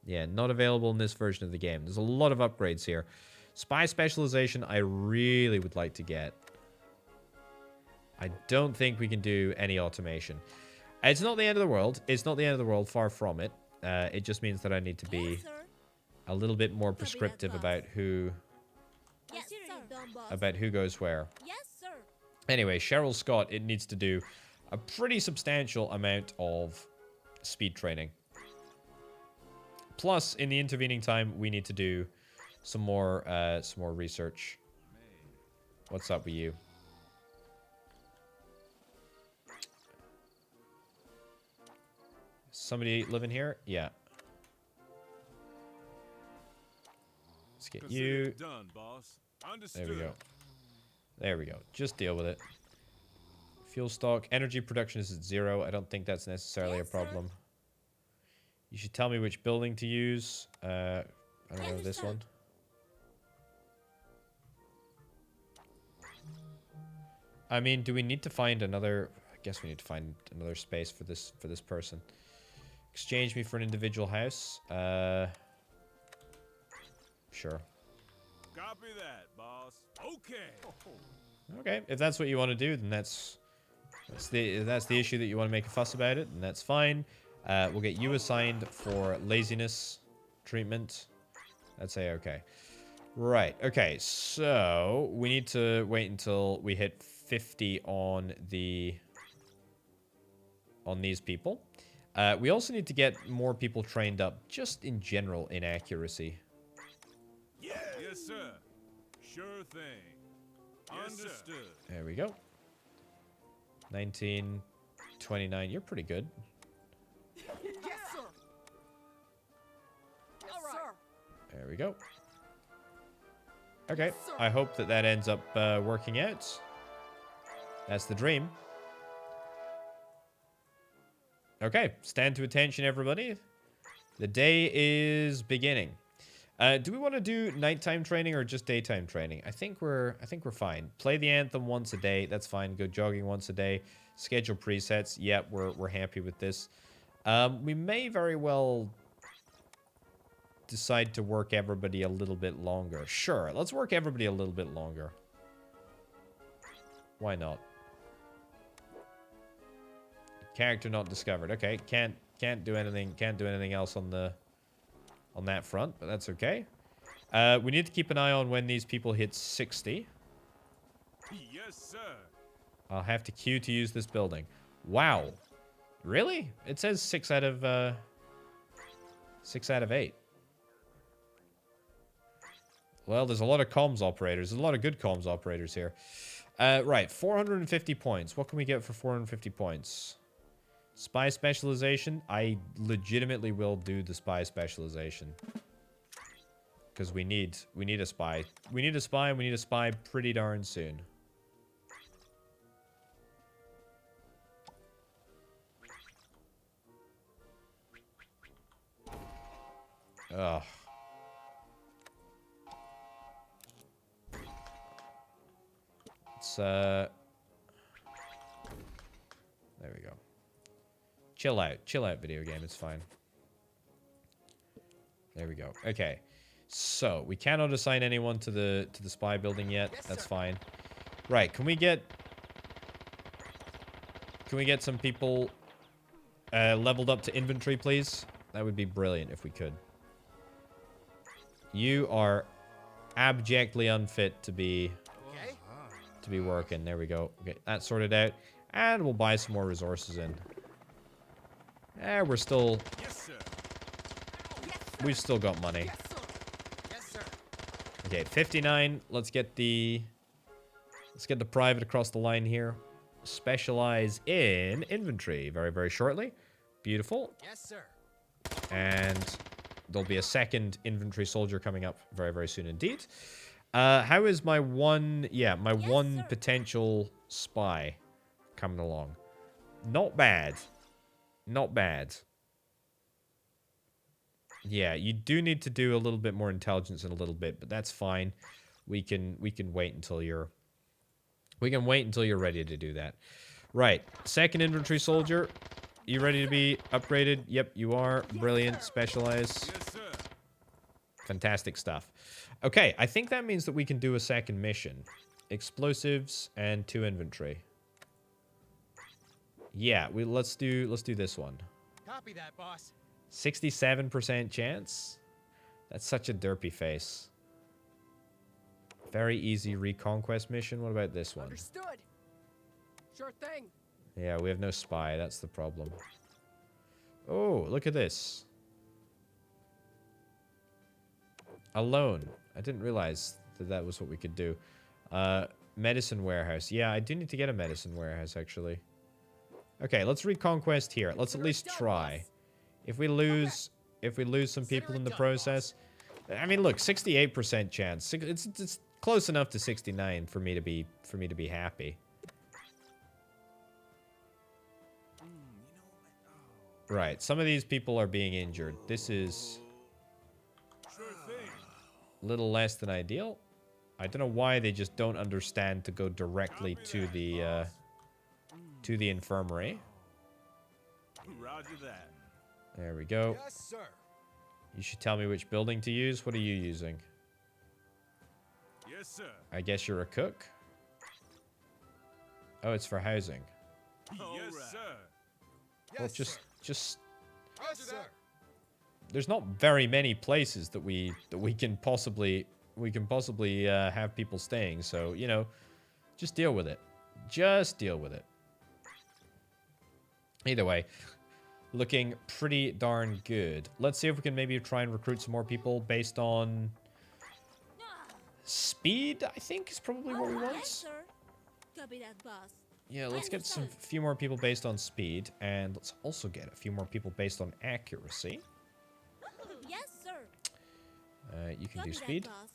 Yeah, not available in this version of the game. There's a lot of upgrades here. Spy specialization, I really would like to get. I don't think we can do any automation. It's not the end of the world. It's not the end of the world, far from it. It just means that I need to be Yes, sir. a little bit more prescriptive about who Yes, sir. Done, boss. who goes where. Yes, sir. Anyway, Cheryl Scott, it needs to do a pretty substantial amount of speed training. Plus, in the intervening time, we need to do some more research. What's up with you? Somebody living here? Yeah. Let's get you. Done, boss. There Understood. we go. There we go. Just deal with it. Fuel stock. Energy production is at 0. I don't think that's necessarily Yes, a sir. problem. You should tell me which building to use. I don't know, this one. I mean, do we need to find another... I guess we need to find another space for this person. Exchange me for an individual house. Sure. Copy that, boss. Okay. Okay, if that's what you want to do, then that's the issue that you want to make a fuss about it, and that's fine. We'll get you assigned for laziness treatment. That's A-okay. Right, okay, so we need to wait until we hit 50 on these people. We also need to get more people trained up, just in general, in accuracy. Yeah. Yes, sir. Sure thing. Yes, understood. Sir. There we go. 19, 29. You're pretty good. Yes, sir. All right. There we go. Okay. Yes, sir. I hope that ends up working out. That's the dream. Okay. Stand to attention, everybody. The day is beginning. Do we want to do nighttime training or just daytime training? I think we're fine. Play the anthem once a day. That's fine. Go jogging once a day. Schedule presets. Yep, we're happy with this. We may very well decide to work everybody a little bit longer. Sure, let's work everybody a little bit longer. Why not? Character not discovered. Okay, can't do anything. Can't do anything else on that front, but that's okay. We need to keep an eye on when these people hit 60. Yes, sir. I'll have to queue to use this building. Wow. Really? It says 6 out of 8. Well, there's a lot of comms operators. There's a lot of good comms operators here. Right, 450 points. What can we get for 450 points? Spy specialization. I legitimately will do the spy specialization. Because we need a spy. We need a spy, and we need a spy pretty darn soon. Ugh. It's, there we go. Chill out. Chill out, video game. It's fine. There we go. Okay. So, we cannot assign anyone to the spy building yet. Yes, that's sir. fine. Right, can we get some people leveled up to inventory, please? That would be brilliant if we could. You are abjectly unfit to be working. There we go. Okay, that's sorted out. And we'll buy some more resources in. We're still... Yes, sir. We've still got money. Yes, sir. Yes, sir. Okay, 59. Let's get the private across the line here. Specialize in inventory very, very shortly. Beautiful. Yes, sir. And there'll be a second infantry soldier coming up very, very soon indeed. How is my one... Yeah, my one sir. potential spy coming along? Not bad. Not bad. Yeah, you do need to do a little bit more intelligence in a little bit, but that's fine. We can wait until you're... We can wait until you're ready to do that. Right. Second infantry soldier. You ready to be upgraded? Yep, you are. Brilliant. Specialize. Yes, sir. Fantastic stuff. Okay, I think that means that we can do a second mission. Explosives and 2 infantry. Yeah, let's do this one. Copy that, boss. 67% chance? That's such a derpy face. Very easy reconquest mission. What about this one? Understood. Sure thing. Yeah, we have no spy. That's the problem. Oh, look at this. Alone. I didn't realize that was what we could do. Medicine warehouse. Yeah, I do need to get a medicine warehouse, actually. Okay, let's reconquest here. Let's at least try. If we lose some people in the process... I mean, look, 68% chance. It's close enough to 69 for me to be happy. Right, some of these people are being injured. This is Sure thing. a little less than ideal. I don't know why they just don't understand to go directly to the infirmary. Roger that. There we go. Yes, sir. You should tell me which building to use. What are you using? Yes, sir. I guess you're a cook. Oh, it's for housing. Yes, right. sir. Yes, Well, sir. just Yes, sir. there's not very many places that we can possibly have people staying. So, you know, just deal with it. Just deal with it. Either way, looking pretty darn good. Let's see if we can maybe try and recruit some more people based on speed, I think is probably what we Yes, want. sir. Copy that, boss. Yeah, let's get a few more people based on speed, and let's also get a few more people based on accuracy. Yes, sir. You can Copy do that, speed. boss.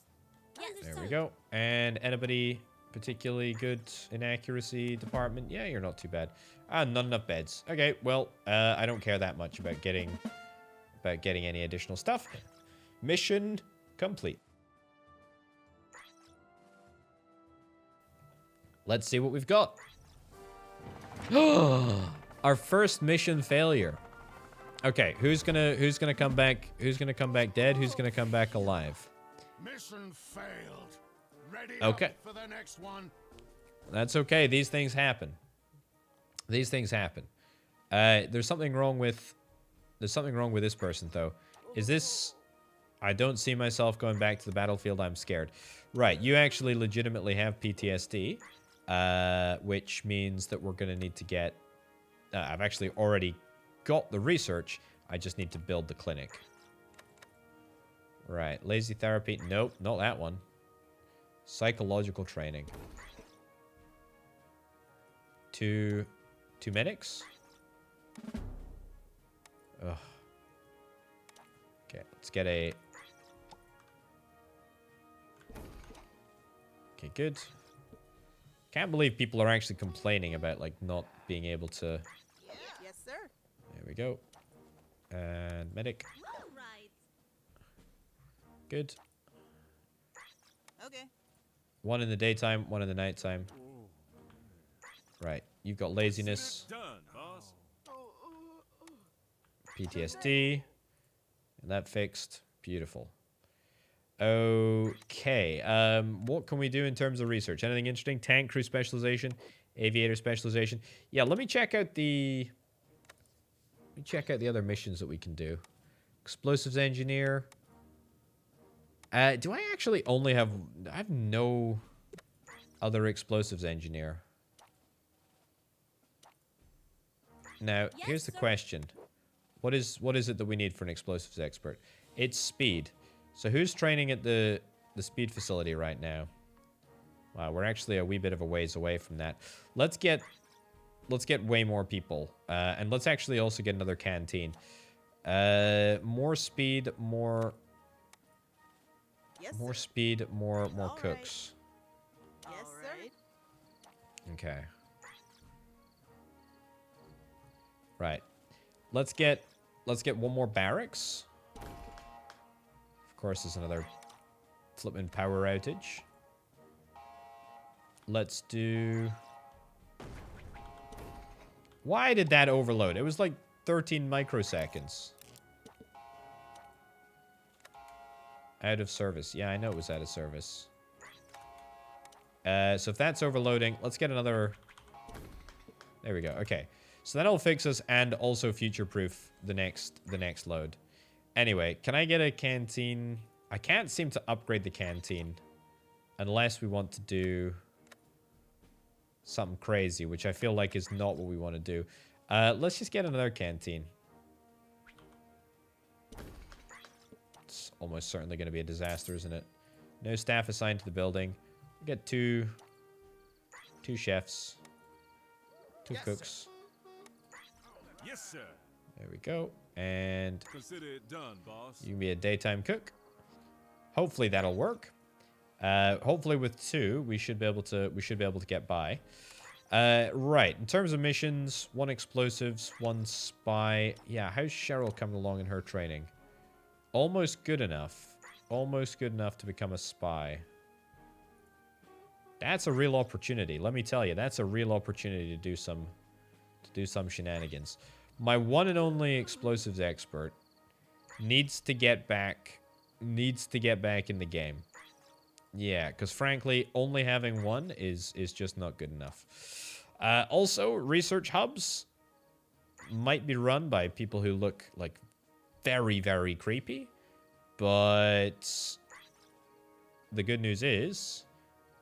Yes, There sir. we go. And anybody particularly good in accuracy department? Yeah, you're not too bad. Ah, not enough beds. Okay, well, I don't care that much about getting any additional stuff. Mission complete. Let's see what we've got. Our first mission failure. Okay, who's gonna come back? Who's gonna come back dead? Who's gonna come back alive? Mission failed. Ready Okay. up for the next one. That's okay. These things happen. These things happen. There's something wrong with this person though. Is this? I don't see myself going back to the battlefield. I'm scared. Right. You actually legitimately have PTSD, which means that we're gonna need to get. I've actually already got the research. I just need to build the clinic. Right. Lazy therapy. Nope, not that one. Psychological training. Two medics? Ugh. Okay, let's get a... Okay, good. Can't believe people are actually complaining about, like, not being able to... Yes, sir. There we go. And medic. All right. Good. Okay. One in the daytime, one in the nighttime. Right. You've got laziness, Done, boss. PTSD. And that fixed. Beautiful. Okay. What can we do in terms of research? Anything interesting? Tank crew specialization, aviator specialization. Yeah, let me check out the other missions that we can do. Explosives engineer. Do I actually only have... I have no other explosives engineer. Now, Yes, here's the sir. question. What is it that we need for an explosives expert? It's speed. So who's training at the speed facility right now? Wow, we're actually a wee bit of a ways away from that. Let's get way more people. And let's actually also get another canteen. More speed, more Yes, more sir. speed, more All right. cooks. Yes, All sir. right. Okay. Right. Let's get one more barracks. Of course, there's another flippin' power outage. Let's do... Why did that overload? It was like 13 microseconds. Out of service. Yeah, I know it was out of service. So if that's overloading, let's get another... There we go. Okay. So that'll fix us and also future-proof the next load. Anyway, can I get a canteen? I can't seem to upgrade the canteen unless we want to do something crazy, which I feel like is not what we want to do. Let's just get another canteen. It's almost certainly going to be a disaster, isn't it? No staff assigned to the building. We'll get two chefs, two Yes, cooks. Yes, sir. There we go. And Consider it done, boss. you can be a daytime cook. Hopefully that'll work. Hopefully with two, we should be able to get by. Right. In terms of missions, 1 explosives, 1 spy. Yeah, how's Cheryl coming along in her training? Almost good enough. Almost good enough to become a spy. That's a real opportunity. Let me tell you, that's a real opportunity to do some shenanigans. My one and only explosives expert needs to get back in the game. Yeah, because frankly, only having one is just not good enough. Also, research hubs might be run by people who look like very, very creepy, but the good news is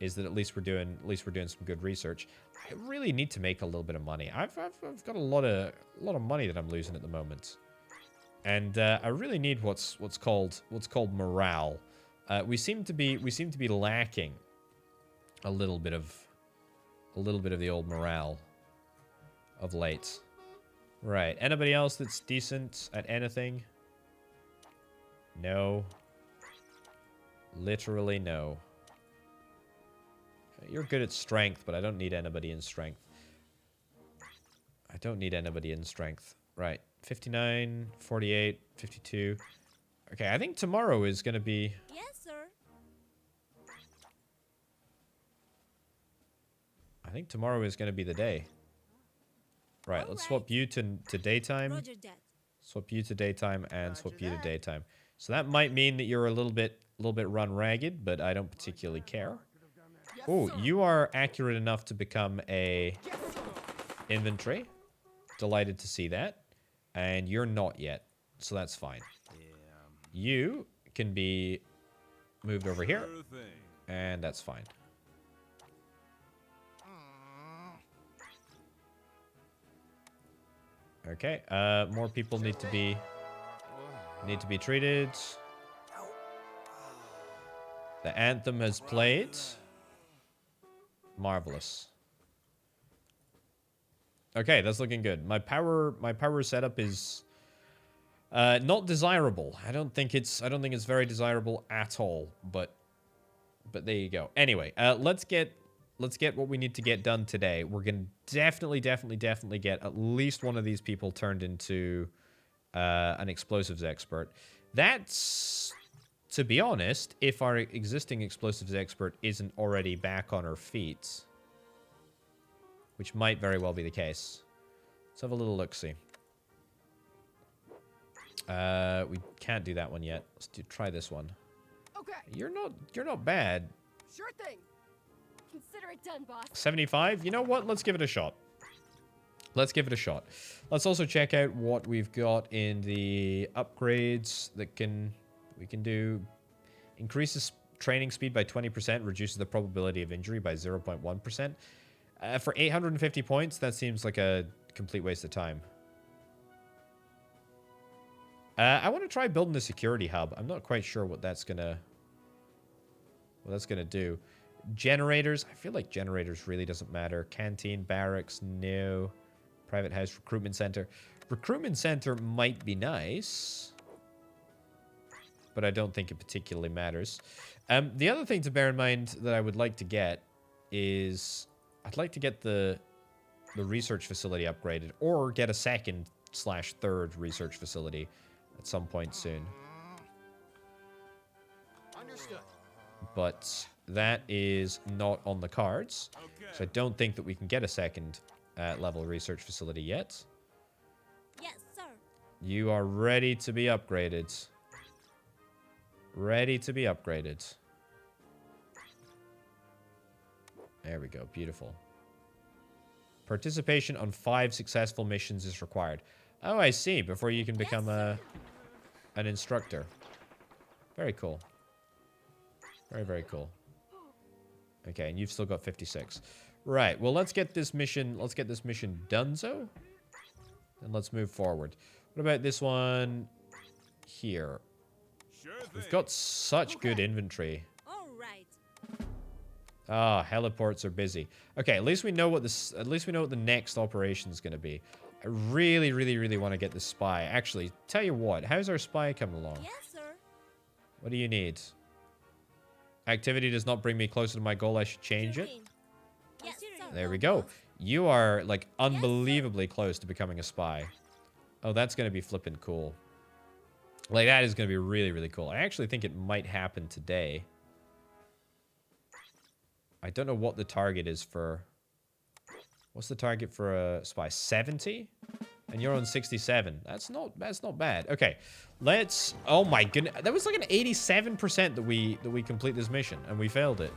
that at least we're doing some good research. I really need to make a little bit of money. I've got a lot of money that I'm losing at the moment, and I really need what's called morale. We seem to be lacking a little bit of the old morale of late. Right. Anybody else that's decent at anything? No. Literally no. You're good at strength, but I don't need anybody in strength. I don't need anybody in strength. Right. 59, 48, 52. Okay, I think tomorrow is going to be... Yes, sir. I think tomorrow is going to be the day. Right, let's swap you to daytime. Roger that. Swap you to daytime and swap Roger you to that. daytime. So that might mean that you're a little bit run ragged, but I don't particularly care. Oh, you are accurate enough to become a inventory. Delighted to see that. And you're not yet, so that's fine. You can be moved over here, Sure thing. and that's fine. Okay, more people need to be treated. The anthem has played. Marvelous. Okay, that's looking good. My power setup is not desirable. I don't think it's very desirable at all, but there you go. Anyway, let's get what we need to get done today. We're going to definitely get at least one of these people turned into an explosives expert. That's, to be honest, if our existing explosives expert isn't already back on her feet, which might very well be the case. Let's have a little look-see. We can't do that one yet. Let's try this one. Okay, You're not bad. sure thing. Consider it done, boss. 75? You know what? Let's give it a shot. Let's give it a shot. Let's also check out what we've got in the upgrades that we can do. Increases training speed by 20%, reduces the probability of injury by 0.1%. For 850 points, that seems like a complete waste of time. I want to try building a security hub. I'm not quite sure what that's gonna do. Generators. I feel like generators really doesn't matter. Canteen, barracks, no. Private house, recruitment center. Recruitment center might be nice, but I don't think it particularly matters. The other thing to bear in mind that I would like to get is I'd like to get the research facility upgraded, or get a second/third research facility at some point soon. Understood. But that is not on the cards. Okay. So I don't think that we can get a second level research facility yet. Yes, sir. You are ready to be upgraded. Ready to be upgraded. There we go. Beautiful. Participation on 5 successful missions is required. Oh, I see. Before you can become an instructor. Very cool. Very, very cool. Okay, and you've still got 56. Right. Well, let's get this mission. Let's get this mission donezo. And let's move forward. What about this one here? Sure We've thing. got such good inventory. All right. Ah, heliports are busy. Okay, at least we know what this. At least we know what the next operation is going to be. I really, really, really want to get the spy. Actually, tell you what. How's our spy coming along? Yes, sir. What do you need? Activity does not bring me closer to my goal. I should change Sure it. thing. Yes, sir. There we go. You are like unbelievably close to becoming a spy. Oh, that's going to be flippin' cool. Like, that is going to be really, really cool. I actually think it might happen today. I don't know what the target is for... What's the target for a spy? 70? And you're on 67. That's not bad. Okay, let's... Oh my goodness. That was like an 87% that we complete this mission, and we failed it.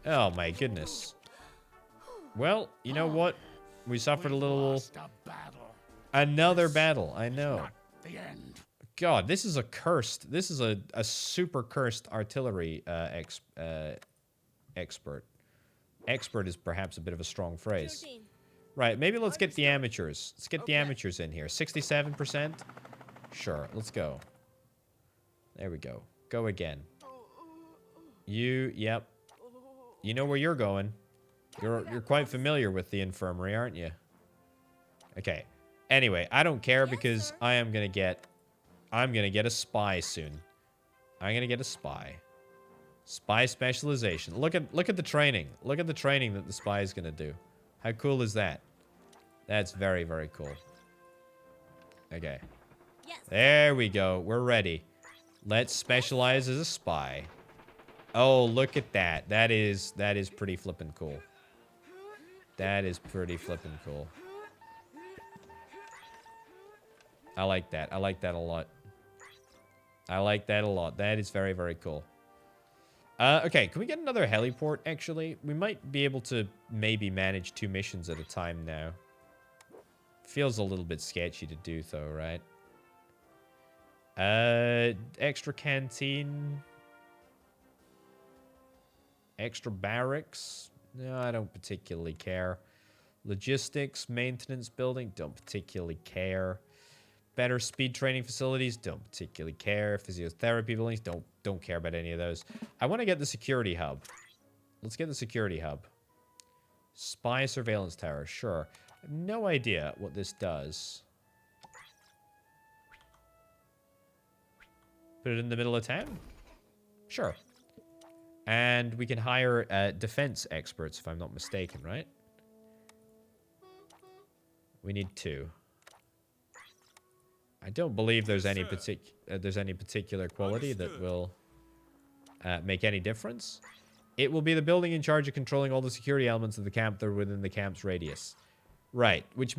Oh my goodness. Well, you know what? We suffered a little... Lost a battle. Another battle, I know. Not the end. God, this is a cursed... This is a super cursed artillery expert. Expert is perhaps a bit of a strong phrase. 13. Right, maybe let's get the amateurs. Let's get the amateurs in here. 67%? Sure, let's go. There we go. Go again. Yep. You know where you're going. You're quite familiar with the infirmary, aren't you? Okay. Anyway, I don't care because I'm gonna get a spy soon. I'm gonna get a spy. Spy specialization. Look at the training. Look at the training that the spy is gonna do. How cool is that? That's very, very cool. Okay. Yes. There we go. We're ready. Let's specialize as a spy. Oh, look at that. That is pretty flippin' cool. That is pretty flippin' cool. I like that. I like that a lot. I like that a lot. That is very, very cool. Okay, can we get another heliport, actually? We might be able to maybe manage 2 missions at a time now. Feels a little bit sketchy to do, though, right? Extra canteen. Extra barracks. No, I don't particularly care. Logistics, maintenance building, don't particularly care. Better speed training facilities, don't particularly care. Physiotherapy buildings, don't care about any of those. I want to get the security hub. Let's get the security hub. Spy surveillance tower, sure. I have no idea what this does. Put it in the middle of town? Sure. And we can hire defense experts, if I'm not mistaken, right? We need 2. I don't believe there's any particular quality that will make any difference. It will be the building in charge of controlling all the security elements of the camp that are within the camp's radius. Right, which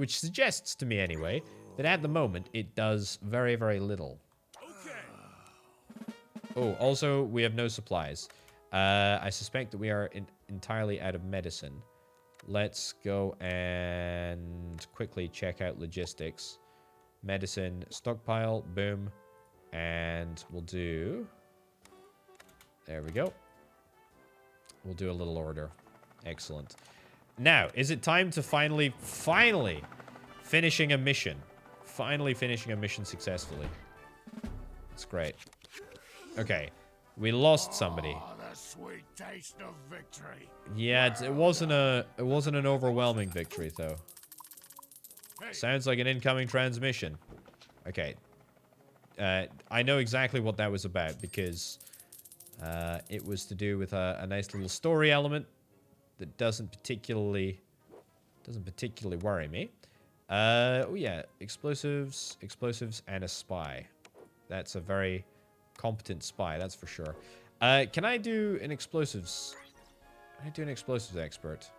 suggests to me anyway, that at the moment it does very, very little. Okay. Oh, also, we have no supplies. I suspect that we are entirely out of medicine. Let's go and quickly check out logistics. Medicine, stockpile, boom. And we'll do... There we go. We'll do a little order. Excellent. Now, is it time to finally finishing a mission? Finally finishing a mission successfully. That's great. Okay. We lost somebody. Oh, the sweet taste of victory. Yeah, it wasn't an overwhelming victory, though. Sounds like an incoming transmission. Okay. I know exactly what that was about because it was to do with a nice little story element that doesn't particularly worry me. Oh yeah, explosives, and a spy. That's a very competent spy, that's for sure. Can I do an explosives? Can I do an explosives expert?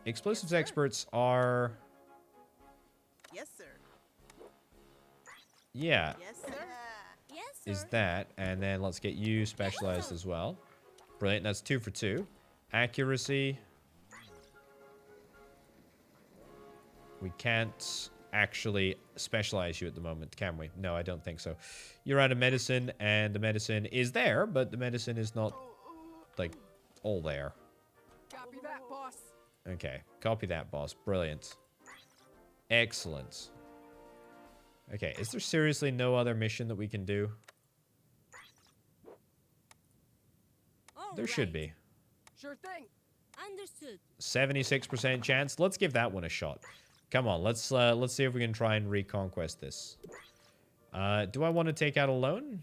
Explosives experts are... Yes, sir. Yeah, Yes, sir. Yes, sir. is that. And then let's get you specialized as well. Brilliant, that's 2 for 2. Accuracy. We can't actually specialize you at the moment, can we? No, I don't think so. You're out of medicine, and the medicine is there, but the medicine is not, like, all there. Copy that, boss. Okay, copy that, boss. Brilliant. Excellent. Okay, is there seriously no other mission that we can do? All There should right. be. Sure thing. Understood. 76% chance. Let's give that one a shot. Come on, let's see if we can try and reconquest this. Do I want to take out alone?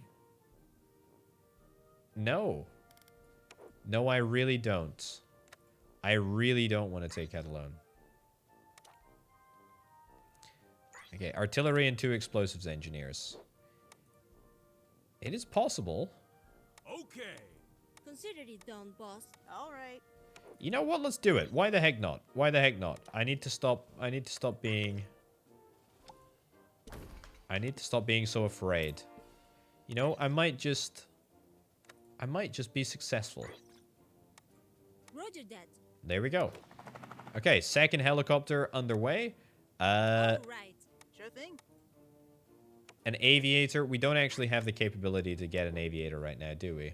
No. No, I really don't. I really don't want to take out alone. Okay, artillery and 2 explosives engineers. It is possible. Okay. Consider it done, boss. All right. You know what? Let's do it. Why the heck not? Why the heck not? I need to stop being so afraid. You know, I might just be successful. Roger that. There we go. Okay, second helicopter underway. All right. Sure thing. An aviator. We don't actually have the capability to get an aviator right now, do we?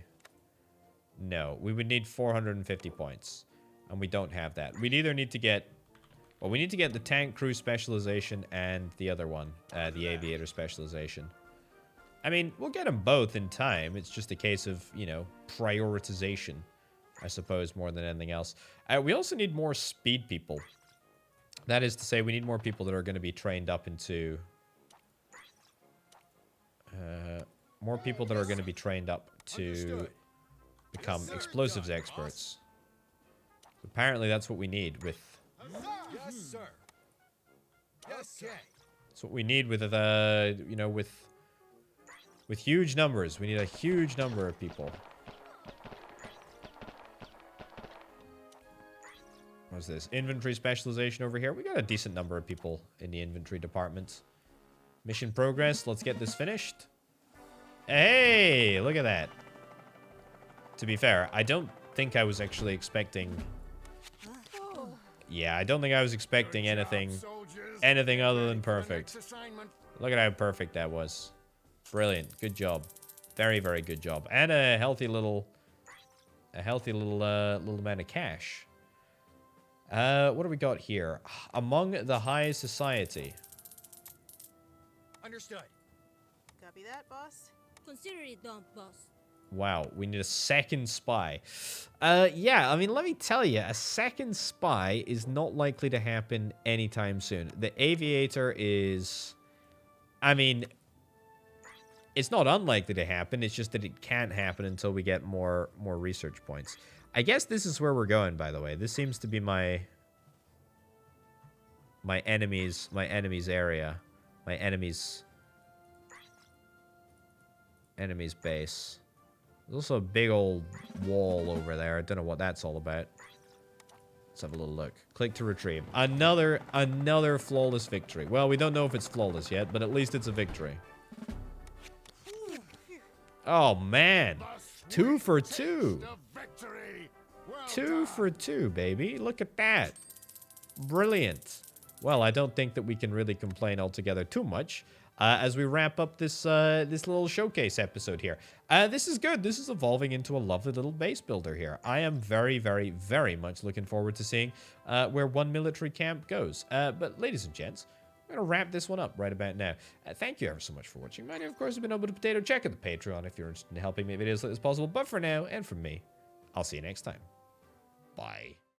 No, we would need 450 points. And we don't have that. We'd either need to get... Well, we need to get the tank crew specialization and the other one, the aviator specialization. I mean, we'll get them both in time. It's just a case of, you know, prioritization, I suppose, more than anything else. We also need more speed people. That is to say, we need more people that are going to be trained up into... more people that are going to be trained up to become explosives experts. Apparently, that's what we need with... Yes, sir. Yes, sir. That's what we need with the, you know, with huge numbers. We need a huge number of people. What's this? Inventory specialization over here. We got a decent number of people in the inventory department. Mission progress. Let's get this finished. Hey, look at that. To be fair, I don't think I was actually expecting... Yeah, I don't think I was expecting anything other than perfect. Look at how perfect that was. Brilliant. Good job. Very, very good job. And a healthy little amount of cash. What do we got here? Among the high society. Understood. Copy that, boss. Consider it done, boss. Wow, we need a second spy. Yeah, I mean, let me tell you, a second spy is not likely to happen anytime soon. The aviator is... I mean, it's not unlikely to happen. It's just that it can't happen until we get more research points. I guess this is where we're going, by the way. This seems to be my enemy's area. My enemy's base. There's also a big old wall over there. I don't know what that's all about. Let's have a little look. Click to retrieve. Another flawless victory. Well, we don't know if it's flawless yet, but at least it's a victory. Oh, man. 2 for 2. 2 for 2, baby. Look at that. Brilliant. Well, I don't think that we can really complain altogether too much. As we wrap up this this little showcase episode here. This is good. This is evolving into a lovely little base builder here. I am very, very, very much looking forward to seeing where one military camp goes. But ladies and gents, I'm going to wrap this one up right about now. Thank you ever so much for watching. My name, of course, has been Obo the Potato. Check out the Patreon if you're interested in helping make videos like this possible. But for now, and from me, I'll see you next time. Bye.